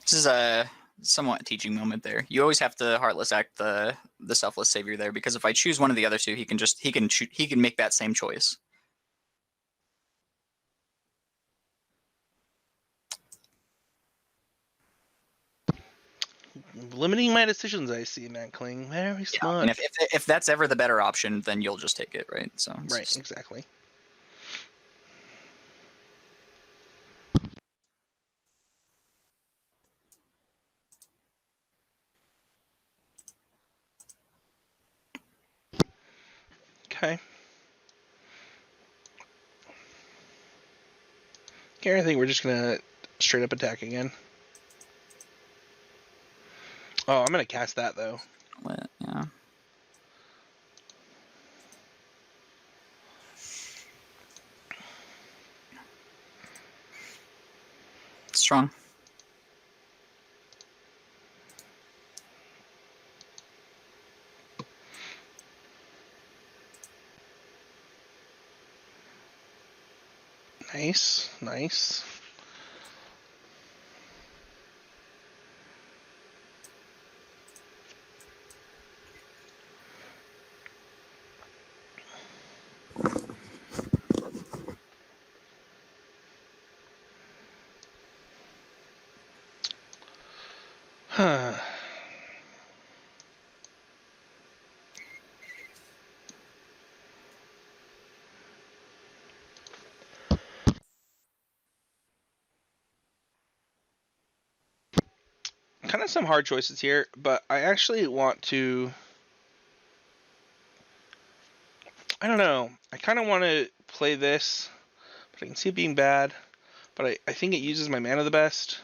This is a somewhat teaching moment there. You always have to Heartless Act the Selfless Savior there, because if I choose one of the other 2, he can make that same choice. Limiting my decisions, I see, Matt Kling. Very smart. And if that's ever the better option, then you'll just take it, right? So right, exactly. Okay. Okay, I think we're just gonna straight up attack again. Oh, I'm gonna cast that though. Yeah. Strong. Nice, nice. Huh. Kind of some hard choices here, but I actually want to. I don't know. I kind of want to play this, but I can see it being bad. but I think it uses my mana the best.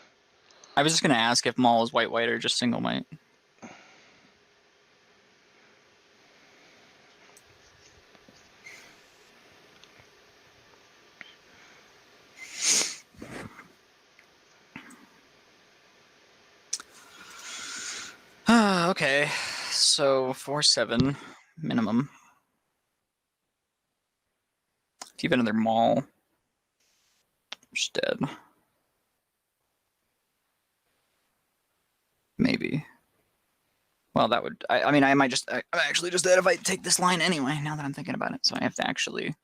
I was just gonna ask if Maul is white or just single white. Okay, so 4/7 minimum. If you have another Maul, just dead. Maybe. Well, that would. I mean, I might just. I'm actually just dead if I take this line anyway. Now that I'm thinking about it, so I have to actually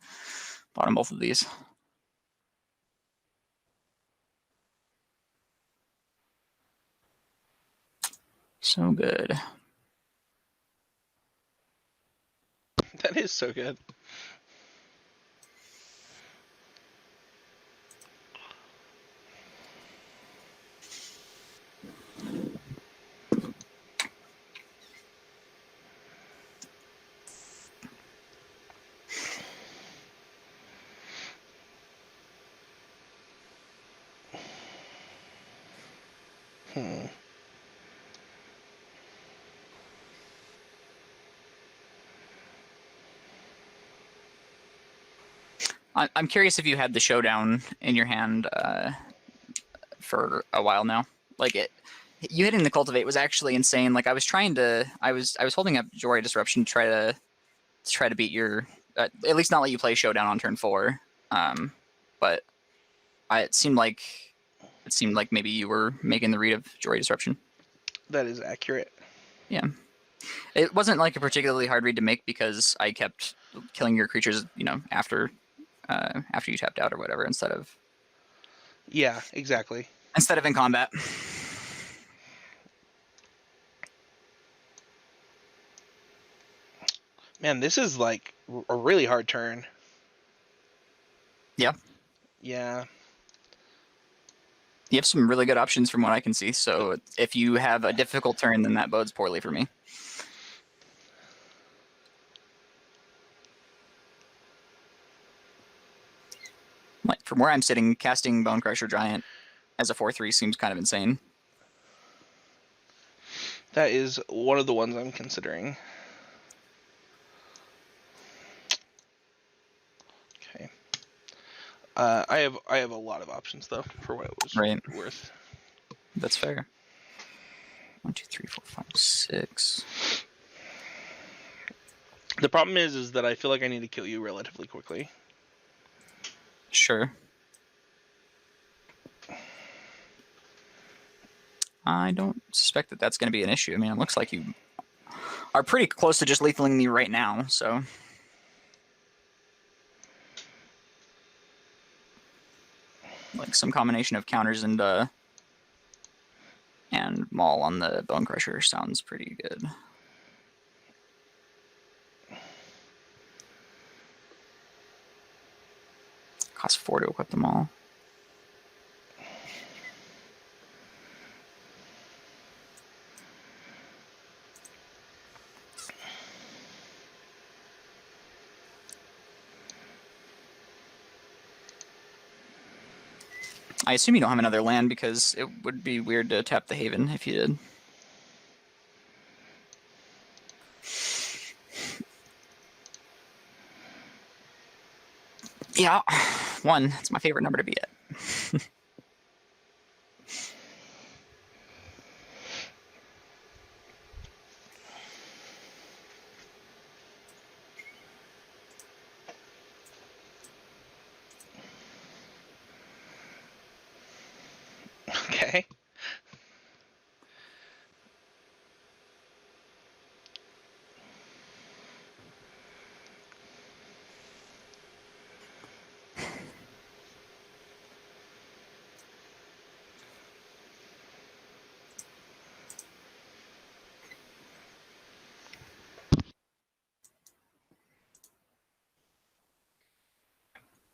bottom both of these. So good. That is so good. I'm curious if you had the Showdown in your hand for a while now. Like you hitting the Cultivate was actually insane. Like I was holding up Jory Disruption to try to beat your at least not let you play Showdown on turn 4. But it seemed like maybe you were making the read of Jory Disruption. That is accurate. Yeah. It wasn't like a particularly hard read to make because I kept killing your creatures, after you tapped out or whatever, instead of. Yeah, exactly. Instead of in combat. Man, this is like a really hard turn. Yeah. Yeah. You have some really good options from what I can see, so if you have a difficult turn, then that bodes poorly for me. Like, from where I'm sitting, casting Bone Crusher Giant as a 4/3 seems kind of insane. That is one of the ones I'm considering. Okay. I have a lot of options though for what it was worth. That's fair. 1, 2, 3, 4, 5, 6. The problem is that I feel like I need to kill you relatively quickly. Sure. I don't suspect that that's going to be an issue. I mean, it looks like you are pretty close to just lethaling me right now, so. Like some combination of counters and Maul on the Bone Crusher sounds pretty good. Costs 4 to equip them all. I assume you don't have another land because it would be weird to tap the Haven if you did. Yeah, 1. It's my favorite number to be at. Okay.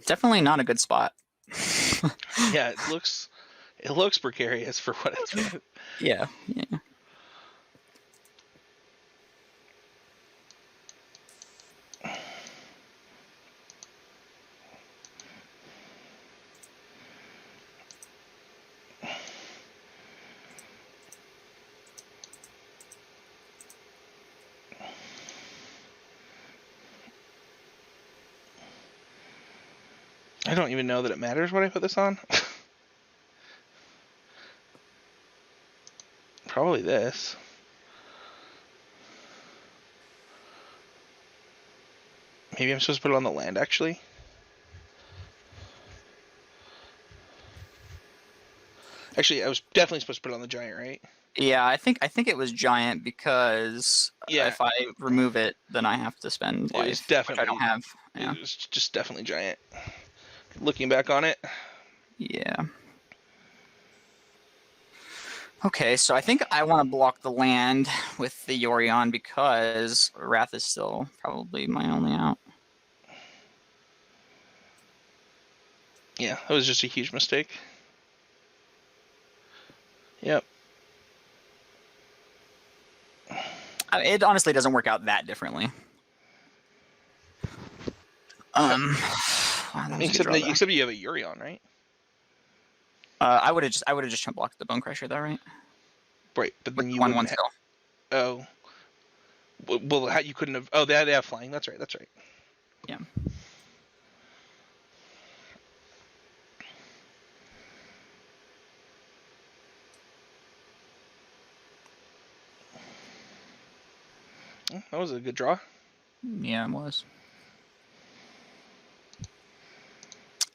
Definitely not a good spot. Yeah, it looks precarious for what it's worth. Yeah. I don't even know that it matters what I put this on. Probably this. Maybe I'm supposed to put it on the land, actually. Actually, I was definitely supposed to put it on the giant, right? Yeah, I think it was giant because if I remove it, then I have to spend life, it was definitely, which I don't have. Yeah. It was just definitely giant. Looking back on it. Yeah. Okay, so I think I want to block the land with the Yorion because Wrath is still probably my only out. Yeah, that was just a huge mistake. Yep. It honestly doesn't work out that differently. Except you have a Yorion, right? I would have just blocked the Bone Crusher though, right? Right, but then you wouldn't. Still. Oh. Well, you couldn't have. Oh, they have flying. That's right. Yeah. That was a good draw. Yeah, it was.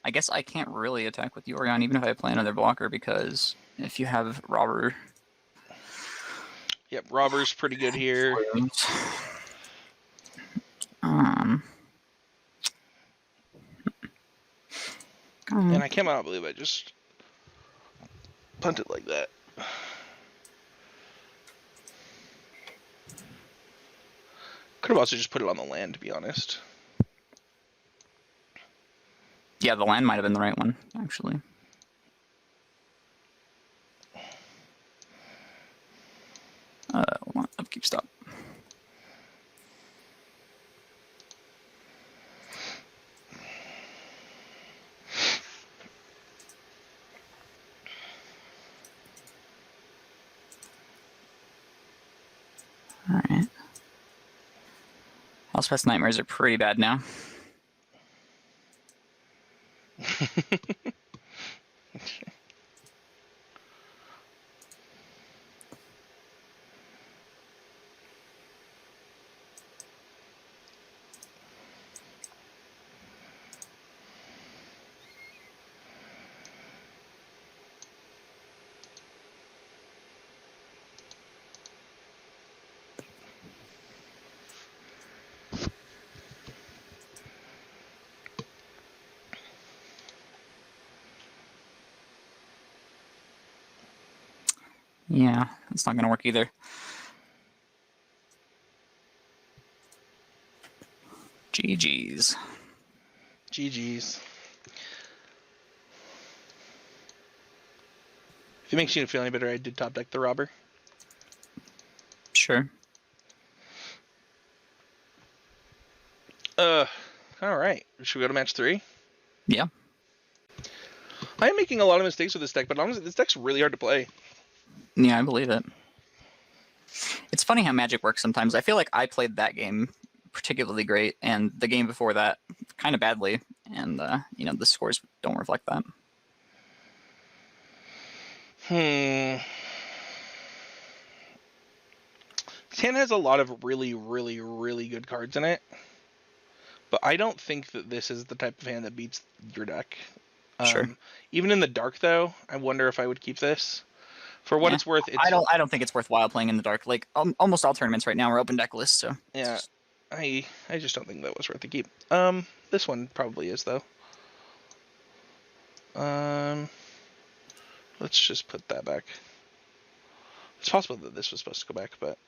I guess I can't really attack with Yorion even if I play another blocker because if you have Robber. Yep, Robber's pretty good here. And I cannot believe I just punted like that. Could have also just put it on the land, to be honest. Yeah, the land might have been the right one, actually. Hold on, upkeep stop. Alright. Hellspest Nightmares are pretty bad now. Yeah, it's not going to work either. GG's. GG's. If it makes you feel any better, I did top deck the Robber. Sure. Alright. Should we go to match 3? Yeah. I am making a lot of mistakes with this deck, but honestly, this deck's really hard to play. Yeah, I believe it. It's funny how Magic works sometimes. I feel like I played that game particularly great, and the game before that kind of badly, and the scores don't reflect that. This hand has a lot of really, really, really good cards in it, but I don't think that this is the type of hand that beats your deck. Sure. Even in the dark, though, I wonder if I would keep this. For what it's worth, I don't think it's worthwhile playing in the dark. Like almost all tournaments right now are open deck lists, so yeah, I just don't think that was worth the keep. This one probably is though. Let's just put that back. It's possible that this was supposed to go back, but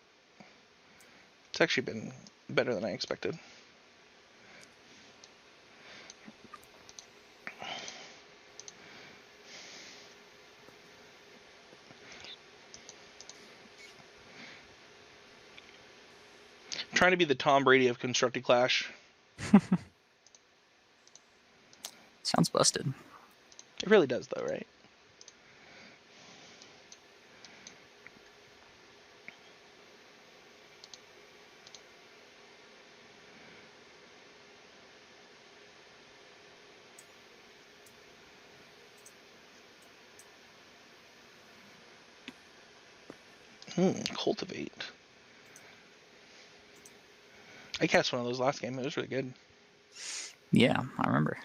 it's actually been better than I expected. Trying to be the Tom Brady of Constructed Clash. Sounds busted. It really does, though, right? Cultivate. I cast one of those last game. It was really good. Yeah, I remember.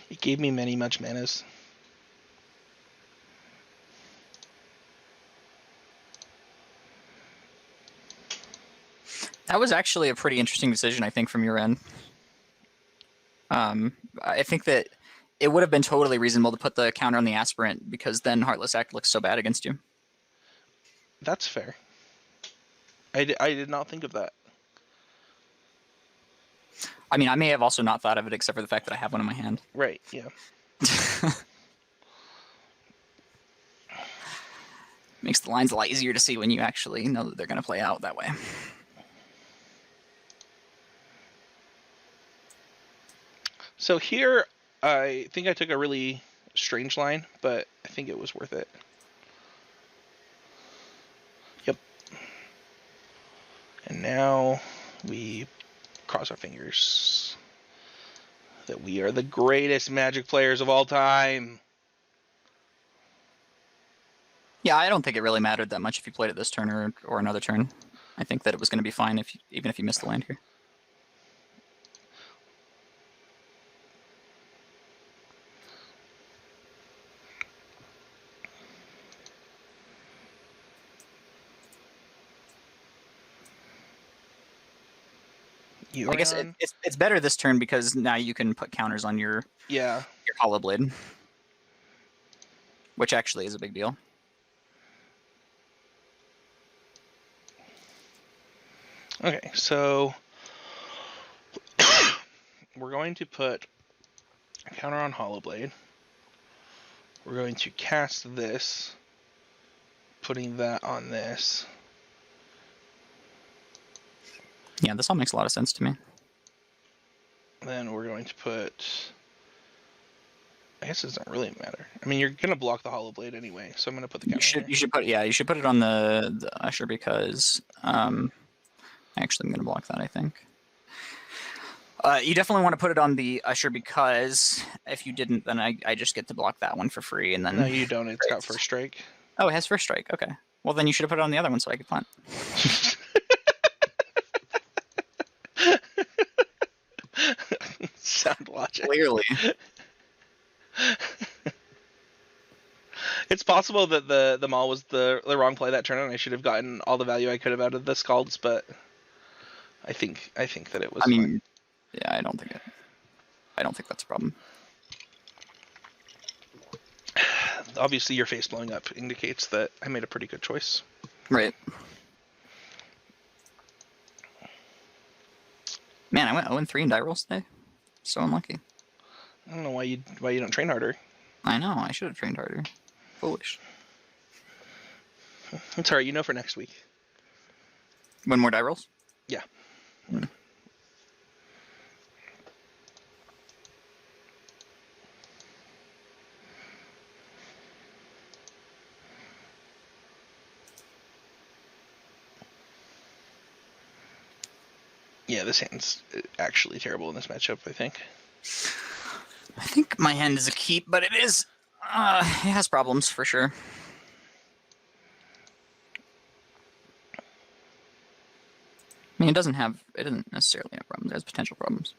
It gave me many much manas. That was actually a pretty interesting decision, I think, from your end. I think that it would have been totally reasonable to put the counter on the Aspirant, because then Heartless Act looks so bad against you. That's fair. I did not think of that. I mean, I may have also not thought of it, except for the fact that I have one in my hand. Right, yeah. Makes the lines a lot easier to see when you actually know that they're going to play out that way. So here, I think I took a really strange line, but I think it was worth it. Yep. And now we cross our fingers that we are the greatest Magic players of all time. Yeah, I don't think it really mattered that much if you played it this turn or another turn. I think that it was going to be fine even if you missed the land here. Yorion. I guess it's better this turn because now you can put counters on your Hollow Blade, which actually is a big deal. Okay, so we're going to put a counter on Hollow Blade. We're going to cast this, putting that on this. Yeah, this all makes a lot of sense to me. Then we're going to put... I guess it doesn't really matter. I mean, you're going to block the Hollow Blade anyway, so I'm going to put the counter You should put it on the Usher, because actually I'm going to block that, I think. You definitely want to put it on the Usher, because if you didn't, then I just get to block that one for free, and then... No, you don't. It's got first strike. Oh, it has first strike. Okay. Well, then you should have put it on the other one so I could punt. Sound logic. Clearly. It's possible that the Maul was the wrong play that turn, and I should have gotten all the value I could have out of the Scalds, but I think that it was. I mean, yeah, I don't think that's a problem. Obviously, your face blowing up indicates that I made a pretty good choice. Right. Man, I went 0-3 in die rolls today. So unlucky. I don't know why you don't train harder. I know, I should have trained harder. Foolish. It's alright, you know for next week. One more die rolls? Yeah. Yeah, this hand's actually terrible in this matchup, I think. I think my hand is a keep, but it has problems for sure. I mean, it doesn't necessarily have problems. It has potential problems.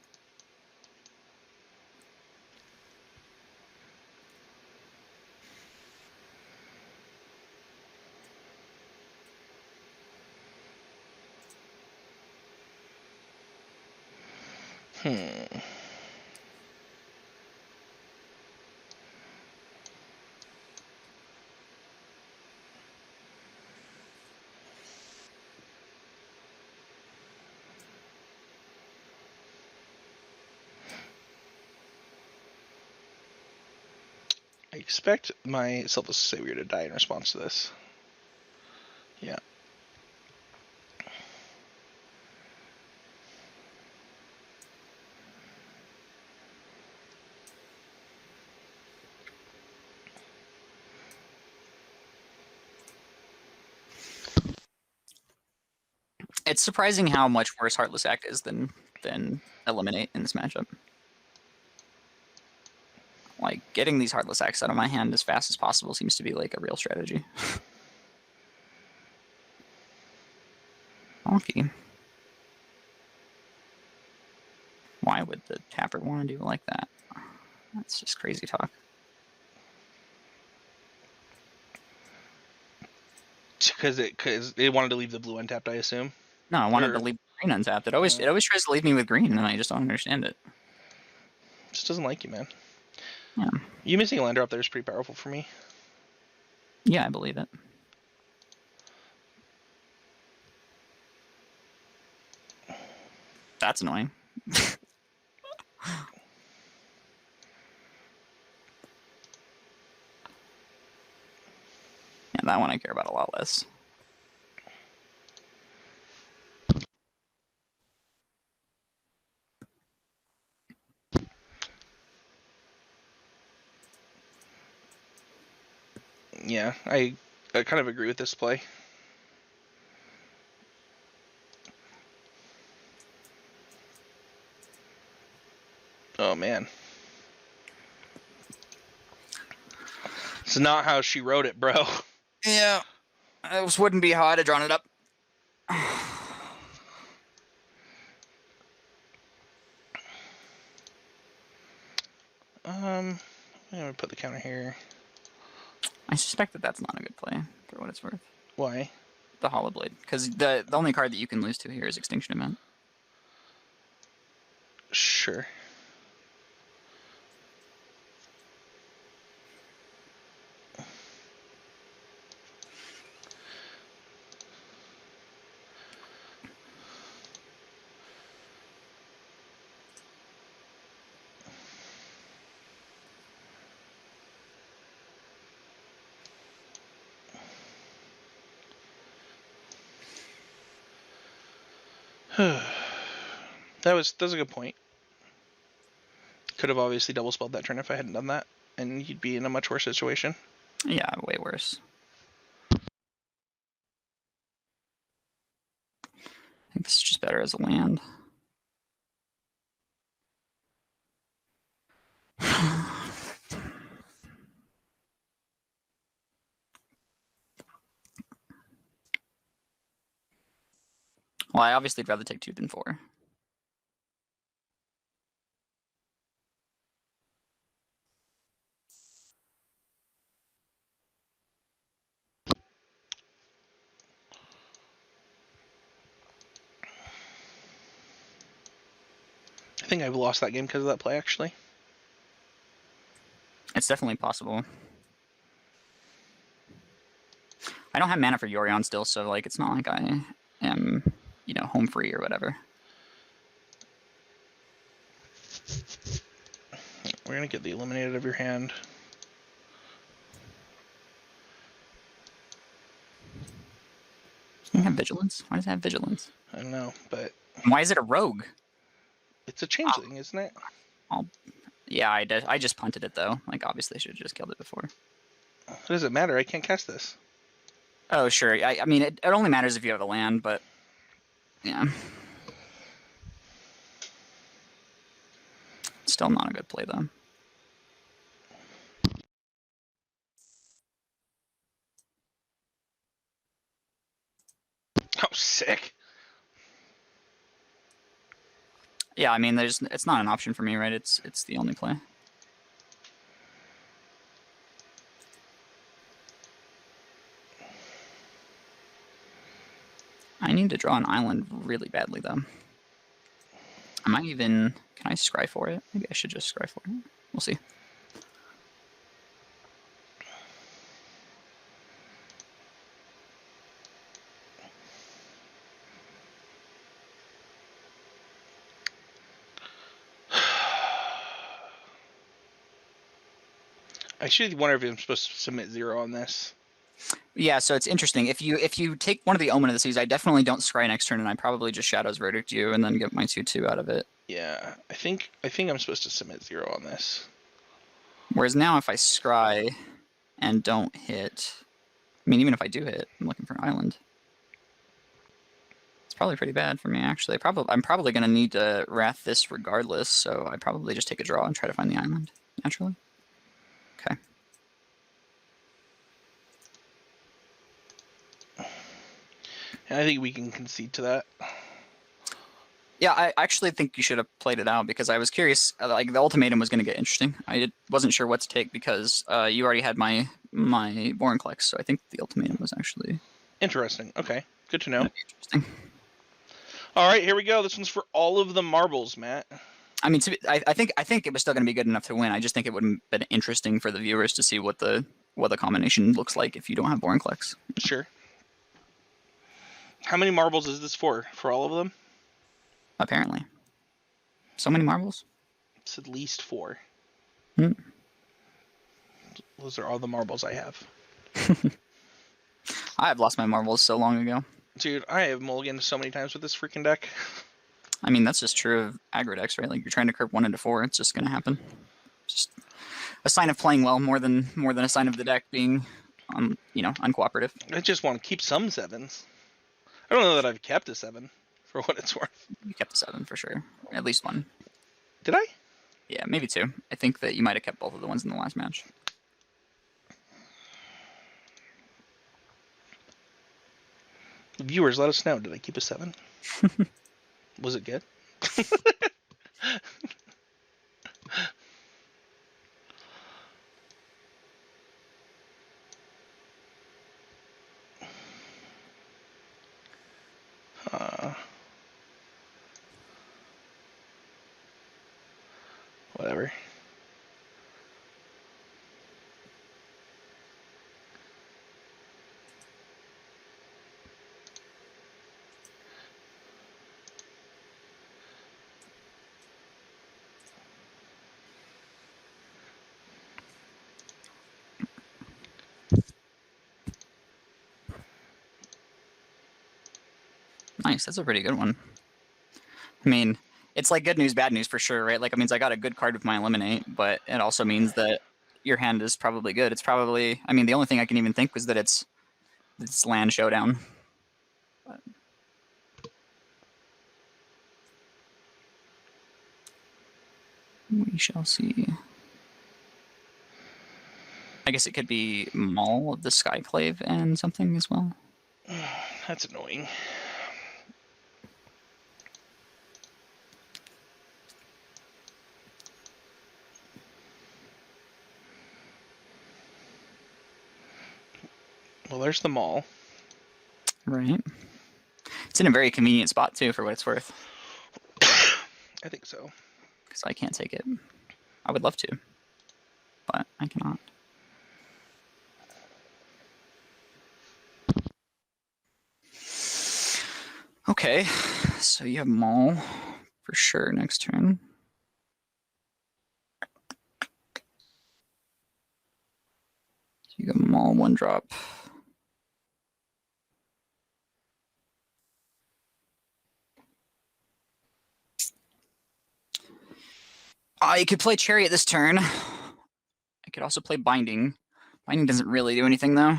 I expect my Selfless Savior to die in response to this. Yeah. It's surprising how much worse Heartless Act is than Eliminate in this matchup. Like, getting these Heartless Axe out of my hand as fast as possible seems to be, like, a real strategy. Okay. Why would the tapper want to do it like that? That's just crazy talk. Because it wanted to leave the blue untapped, I assume. No, I wanted to leave green untapped. It always tries to leave me with green, and I just don't understand it. Just doesn't like you, man. Yeah. You missing a land drop there is pretty powerful for me. Yeah, I believe it. That's annoying. Yeah, that one I care about a lot less. Yeah, I kind of agree with this play. Oh, man. It's not how she wrote it, bro. Yeah. This wouldn't be how I'd have drawn it up. I'm going to put the counter here. I suspect that that's not a good play, for what it's worth. Why? The Hollow Blade. Because the only card that you can lose to here is Extinction Event. Sure. That was a good point. Could have obviously double spelled that turn if I hadn't done that, and you'd be in a much worse situation. Yeah, way worse. I think this is just better as a land. Well, I obviously would rather take 2 than 4. I think I've lost that game because of that play, actually. It's definitely possible. I don't have mana for Yorion still, so like it's not like I am, you know, home free or whatever. We're gonna get the eliminated of your hand. Doesn't it have Vigilance? Why does it have Vigilance? I don't know, but why is it a rogue? It's a changeling, isn't it? Yeah, I just punted it though. Like obviously I should have just killed it before. What does it matter? I can't cast this. Oh sure. I mean it only matters if you have a land, but yeah. Still not a good play though. Oh, sick. Yeah, I mean it's not an option for me, right? It's the only play. I need to draw an island really badly though. Can I scry for it? Maybe I should just scry for it. We'll see. I actually wonder if I'm supposed to submit 0 on this. Yeah, so it's interesting. If you take one of the Omen of the Seas, I definitely don't scry next turn, and I probably just Shadow's Verdict you and then get my 2/2 out of it. Yeah, I think I'm supposed to submit 0 on this. Whereas now, if I scry and don't hit, I mean, even if I do hit, I'm looking for an island. It's probably pretty bad for me, actually. I'm probably going to need to Wrath this regardless, so I probably just take a draw and try to find the island, naturally. Okay. And I think we can concede to that. Yeah, I actually think you should have played it out because I was curious. Like the ultimatum was going to get interesting. I wasn't sure what to take because you already had my Vorinclex, so I think the ultimatum was actually interesting. Okay, good to know. Interesting. All right, here we go. This one's for all of the marbles, Matt. I mean, I think it was still going to be good enough to win. I just think it would have been interesting for the viewers to see what the combination looks like if you don't have Vorinclex. Sure. How many marbles is this for? For all of them? Apparently. So many marbles? It's at least 4. Hmm. Those are all the marbles I have. I have lost my marbles so long ago. Dude, I have mulliganed so many times with this freaking deck. I mean, that's just true of aggro decks, right? Like, you're trying to curve 1 into 4, it's just going to happen. Just a sign of playing well more than a sign of the deck being, uncooperative. I just want to keep some 7s. I don't know that I've kept a 7, for what it's worth. You kept a 7 for sure. At least 1. Did I? Yeah, maybe 2. I think that you might have kept both of the ones in the last match. Viewers, let us know. Did I keep a 7? Was it good? Whatever. Nice, that's a pretty good one. I mean, it's like good news, bad news for sure, right? Like, it means I got a good card with my Eliminate, but it also means that your hand is probably good. It's probably, I mean, the only thing I can even think was that it's land Showdown. But we shall see. I guess it could be Maul of the Skyclave and something as well. That's annoying. Well, there's the mall. Right. It's in a very convenient spot, too, for what it's worth. I think so. Because I can't take it. I would love to, but I cannot. Okay, so you have Maul for sure next turn. So you got Maul 1-drop. I could play Chariot this turn. I could also play Binding. Binding doesn't really do anything, though.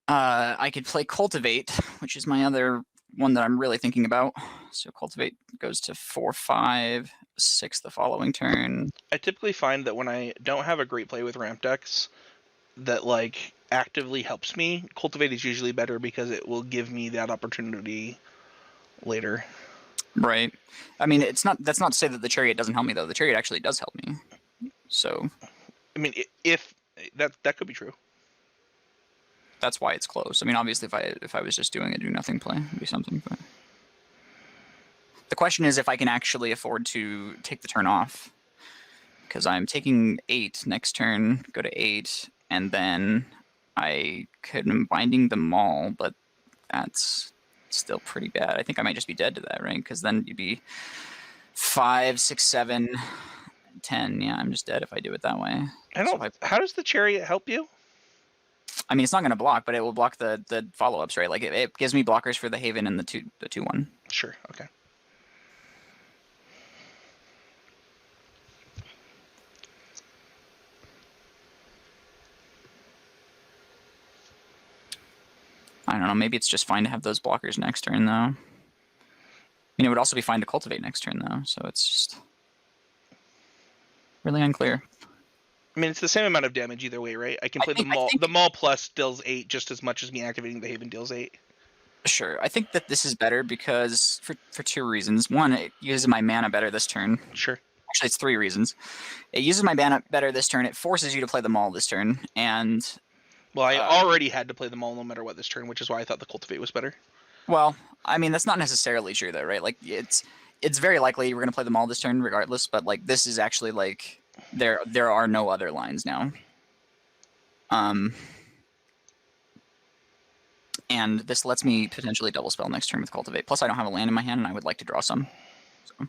I could play Cultivate, which is my other one that I'm really thinking about. So Cultivate goes to 4/5, 6 the following turn. I typically find that when I don't have a great play with ramp decks that like actively helps me, Cultivate is usually better because it will give me that opportunity later. Right. I mean, that's not to say that the Chariot doesn't help me, though. The Chariot actually does help me. So I mean, if that could be true. That's why it's close. I mean, obviously, if I was just doing a do nothing play, it'd be something. But the question is if I can actually afford to take the turn off, because I'm taking 8 next turn, go to 8, and then I could binding the Maul, but that's still pretty bad. I think I might just be dead to that, right? Because then you'd be 5, 6, 7, 10. Yeah, I'm just dead if I do it that way. How does the Chariot help you? I mean, it's not going to block, but it will block the follow-ups, right? Like, it gives me blockers for the Haven and the 2/1. Sure, okay. I don't know, maybe it's just fine to have those blockers next turn, though. I mean, it would also be fine to cultivate next turn, though, so it's just really unclear. I mean, it's the same amount of damage either way, right? I can play the Maul. The Maul Plus deals 8 just as much as me activating the Haven deals 8. Sure. I think that this is better because for 2 reasons. One, it uses my mana better this turn. Sure. Actually, it's 3 reasons. It uses my mana better this turn. It forces you to play the Maul this turn, and well, I already had to play the Maul no matter what this turn, which is why I thought the Cultivate was better. Well, I mean, that's not necessarily true though, right? Like it's very likely we're gonna play the Maul this turn regardless, but like this is actually like there are no other lines now. And this lets me potentially double spell next turn with Cultivate. Plus, I don't have a land in my hand, and I would like to draw some. So.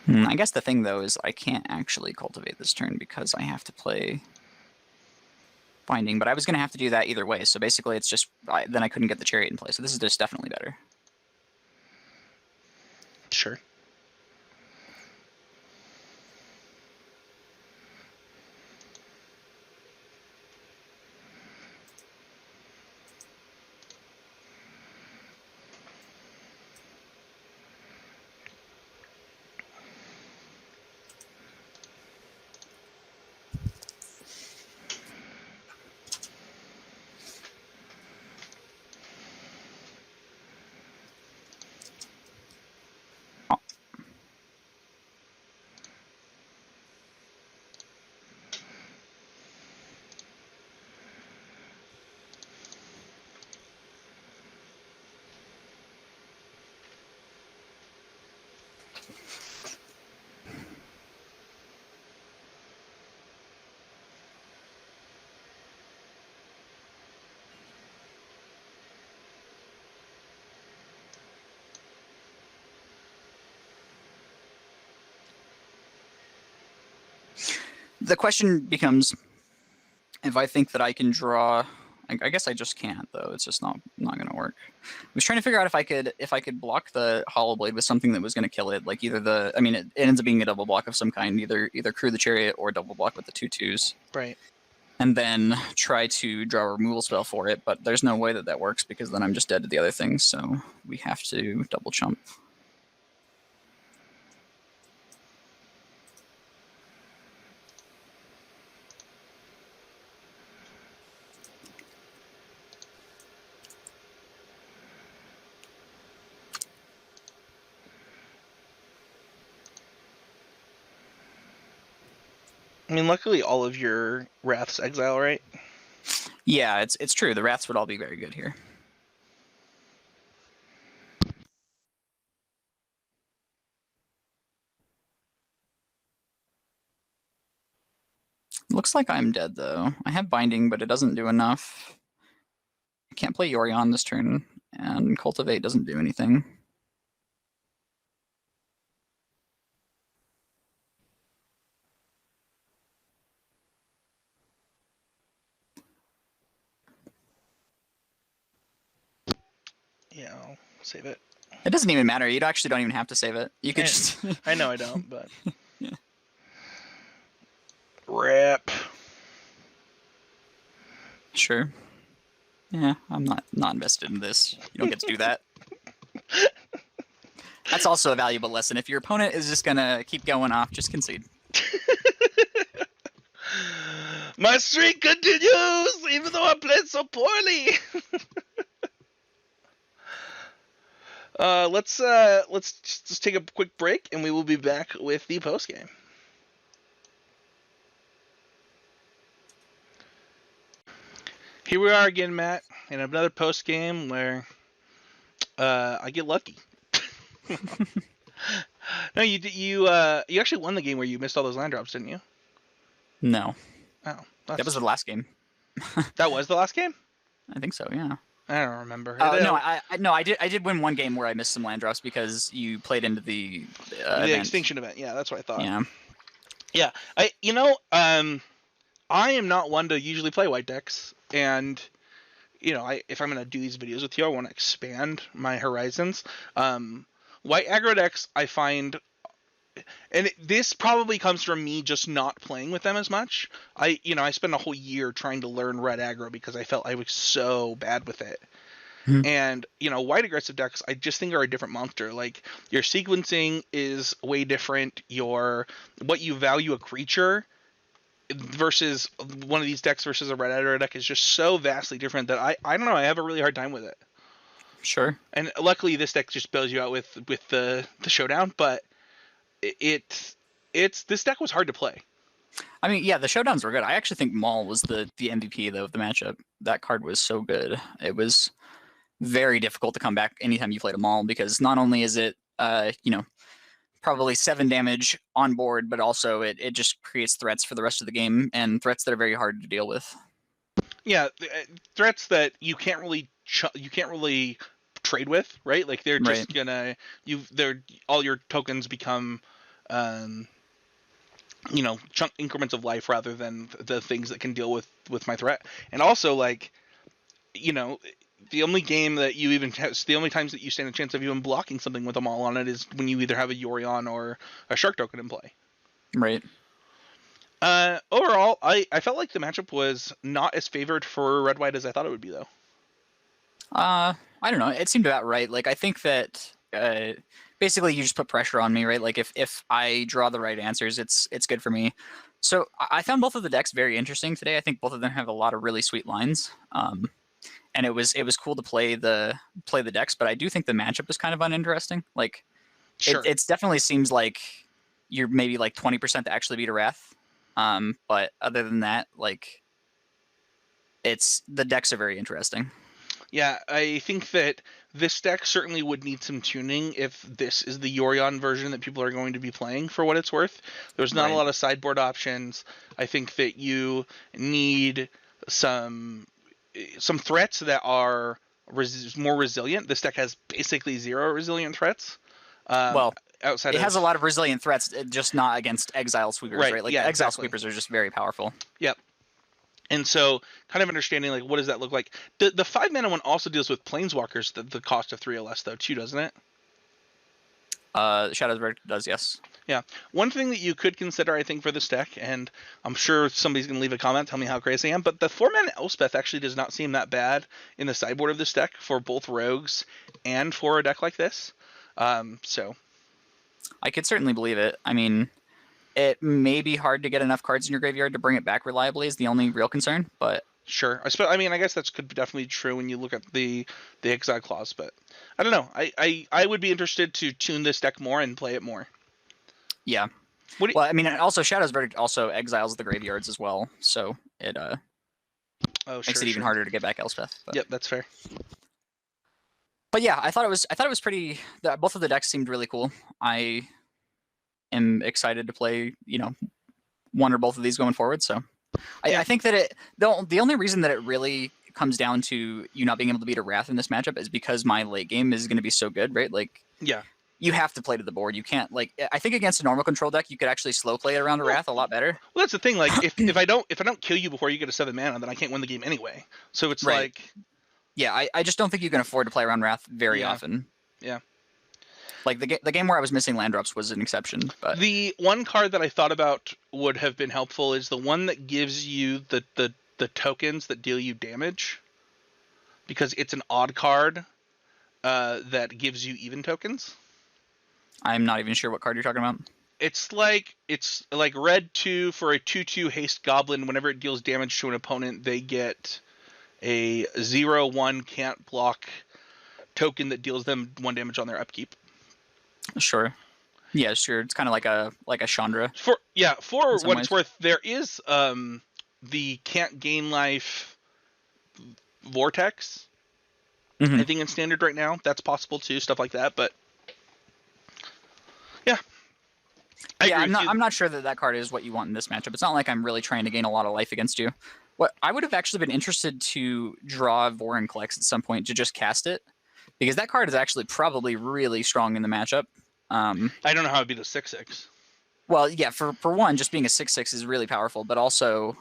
I guess the thing, though, is I can't actually Cultivate this turn because I have to play Binding, but I was going to have to do that either way, so basically it's just, then I couldn't get the Chariot in play, so this is just definitely better. Sure. The question becomes, if I think that I can draw, I guess I just can't though. It's just not going to work. I was trying to figure out if I could block the Hollow Blade with something that was going to kill it, like either the, I mean, it ends up being a double block of some kind, either Crew the Chariot or double block with the 2/2s. Right. And then try to draw a removal spell for it, but there's no way that that works because then I'm just dead to the other things. So we have to double chump. I mean, luckily all of your Wraths exile, right? Yeah, it's true. The Wraths would all be very good here. Looks like I'm dead, though. I have Binding, but it doesn't do enough. I can't play Yorion this turn, and Cultivate doesn't do anything. Yeah, I'll save it. It doesn't even matter. You actually don't even have to save it. You could just... I know I don't, but... yeah. Rip. Sure. Yeah, I'm not invested in this. You don't get to do that. That's also a valuable lesson. If your opponent is just gonna keep going off, just concede. My streak continues, even though I played so poorly. Let's just take a quick break, and we will be back with the post game. Here we are again, Matt, in another post game where I get lucky. No, you actually won the game where you missed all those land drops, didn't you? No. Oh, that was the last game. That was the last game? I think so. Yeah. I don't remember. No, I did win one game where I missed some land drops because you played into the extinction event. Yeah, that's what I thought. Yeah. Yeah. I am not one to usually play white decks, and if I'm gonna do these videos with you, I want to expand my horizons. White aggro decks, I find And this probably comes from me just not playing with them as much. I spent a whole year trying to learn red aggro because I felt I was so bad with it. Mhm. And white aggressive decks, I just think are a different monster. Like your sequencing is way different. What you value a creature versus one of these decks versus a red aggro deck is just so vastly different that I don't know. I have a really hard time with it. Sure. And luckily, this deck just bails you out with the showdown. But it's this deck was hard to play. I mean, yeah, the showdowns were good. I actually think Maul was the MVP though of the matchup. That card was so good. It was very difficult to come back anytime you played a Maul because not only is it probably 7 damage on board, but also it just creates threats for the rest of the game and threats that are very hard to deal with. Yeah, threats that you can't really trade with, right? Like they're just gonna all your tokens become chunk increments of life rather than the things that can deal with my threat. And also like the only game that you even the only times that you stand a chance of even blocking something with them all on it is when you either have a Yorion or a Shark token in play. Right. Overall, I felt like the matchup was not as favored for red white as I thought it would be though. I don't know. It seemed about right. Like I think that basically you just put pressure on me, right? Like if I draw the right answers, it's good for me. So I found both of the decks very interesting today. I think both of them have a lot of really sweet lines. And it was cool to play the decks, but I do think the matchup is kind of uninteresting. Like sure. It definitely seems like you're maybe like 20% to actually beat a Wrath. But other than that, like the decks are very interesting. Yeah, I think that this deck certainly would need some tuning if this is the Yorion version that people are going to be playing, for what it's worth. There's not a lot of sideboard options. I think that you need some threats that are more resilient. This deck has basically 0 resilient threats. Outside it has a lot of resilient threats, just not against exile sweepers, right? Like exile sweepers are just very powerful. Yep. And so, kind of understanding like what does that look like. The 5 mana one also deals with planeswalkers. The cost of 3 or less though too, doesn't it? Shadow's Verdict does, yes. Yeah. One thing that you could consider, I think, for this deck, and I'm sure somebody's going to leave a comment, tell me how crazy I am, but the 4-mana Elspeth actually does not seem that bad in the sideboard of this deck for both rogues and for a deck like this. So. I could certainly believe it. I mean, it may be hard to get enough cards in your graveyard to bring it back reliably is the only real concern, but... Sure. I mean, I guess that could definitely be true when you look at the exile clause, but I don't know. I would be interested to tune this deck more and play it more. Yeah. Well, I mean, also Shadow's Verdict also exiles the graveyards as well, so it makes it even harder to get back Elspeth. But... Yep, that's fair. But yeah, I thought it was pretty. Both of the decks seemed really cool. I am excited to play, one or both of these going forward. So I think that the only reason that it really comes down to you not being able to beat a Wrath in this matchup is because my late game is going to be so good, right? Like, yeah, you have to play to the board. You can't I think against a normal control deck, you could actually slow play it around a Wrath a lot better. Well, that's the thing. Like, if I don't kill you before you get a 7 mana, then I can't win the game anyway. So it's like. Yeah, I just don't think you can afford to play around Wrath very often. Yeah. Like the game where I was missing land drops was an exception. But the one card that I thought about would have been helpful is the one that gives you the tokens that deal you damage, because it's an odd card that gives you even tokens. I'm not even sure what card you're talking about. It's like red 2 for a 2/2 haste goblin. Whenever it deals damage to an opponent, they get a 0/1 can't block token that deals them 1 damage on their upkeep. Sure. Yeah, sure. It's kind of like a Chandra. For what it's worth, there is the can't gain life Vortex. Mm-hmm. I think in standard right now. That's possible too, stuff like that, but yeah. I'm not sure that card is what you want in this matchup. It's not like I'm really trying to gain a lot of life against you. What I would have actually been interested to draw Vorinclex at some point to just cast it, because that card is actually probably really strong in the matchup. I don't know how it'd be the 6/6. Well, yeah, for one, just being a 6/6 is really powerful, but also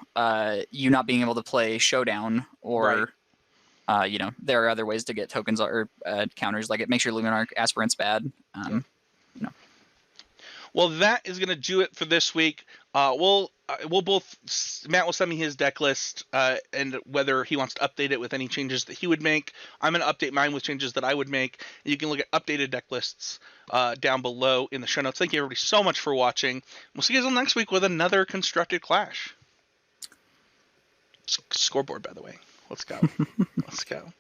you not being able to play Showdown or there are other ways to get tokens or counters. Like it makes your Luminarch Aspirants bad. Well, that is going to do it for this week. We'll both, Matt will send me his deck list and whether he wants to update it with any changes that he would make. I'm going to update mine with changes that I would make. You can look at updated deck lists down below in the show notes. Thank you everybody so much for watching. We'll see you guys all next week with another Constructed Clash. Scoreboard, by the way. Let's go. Let's go.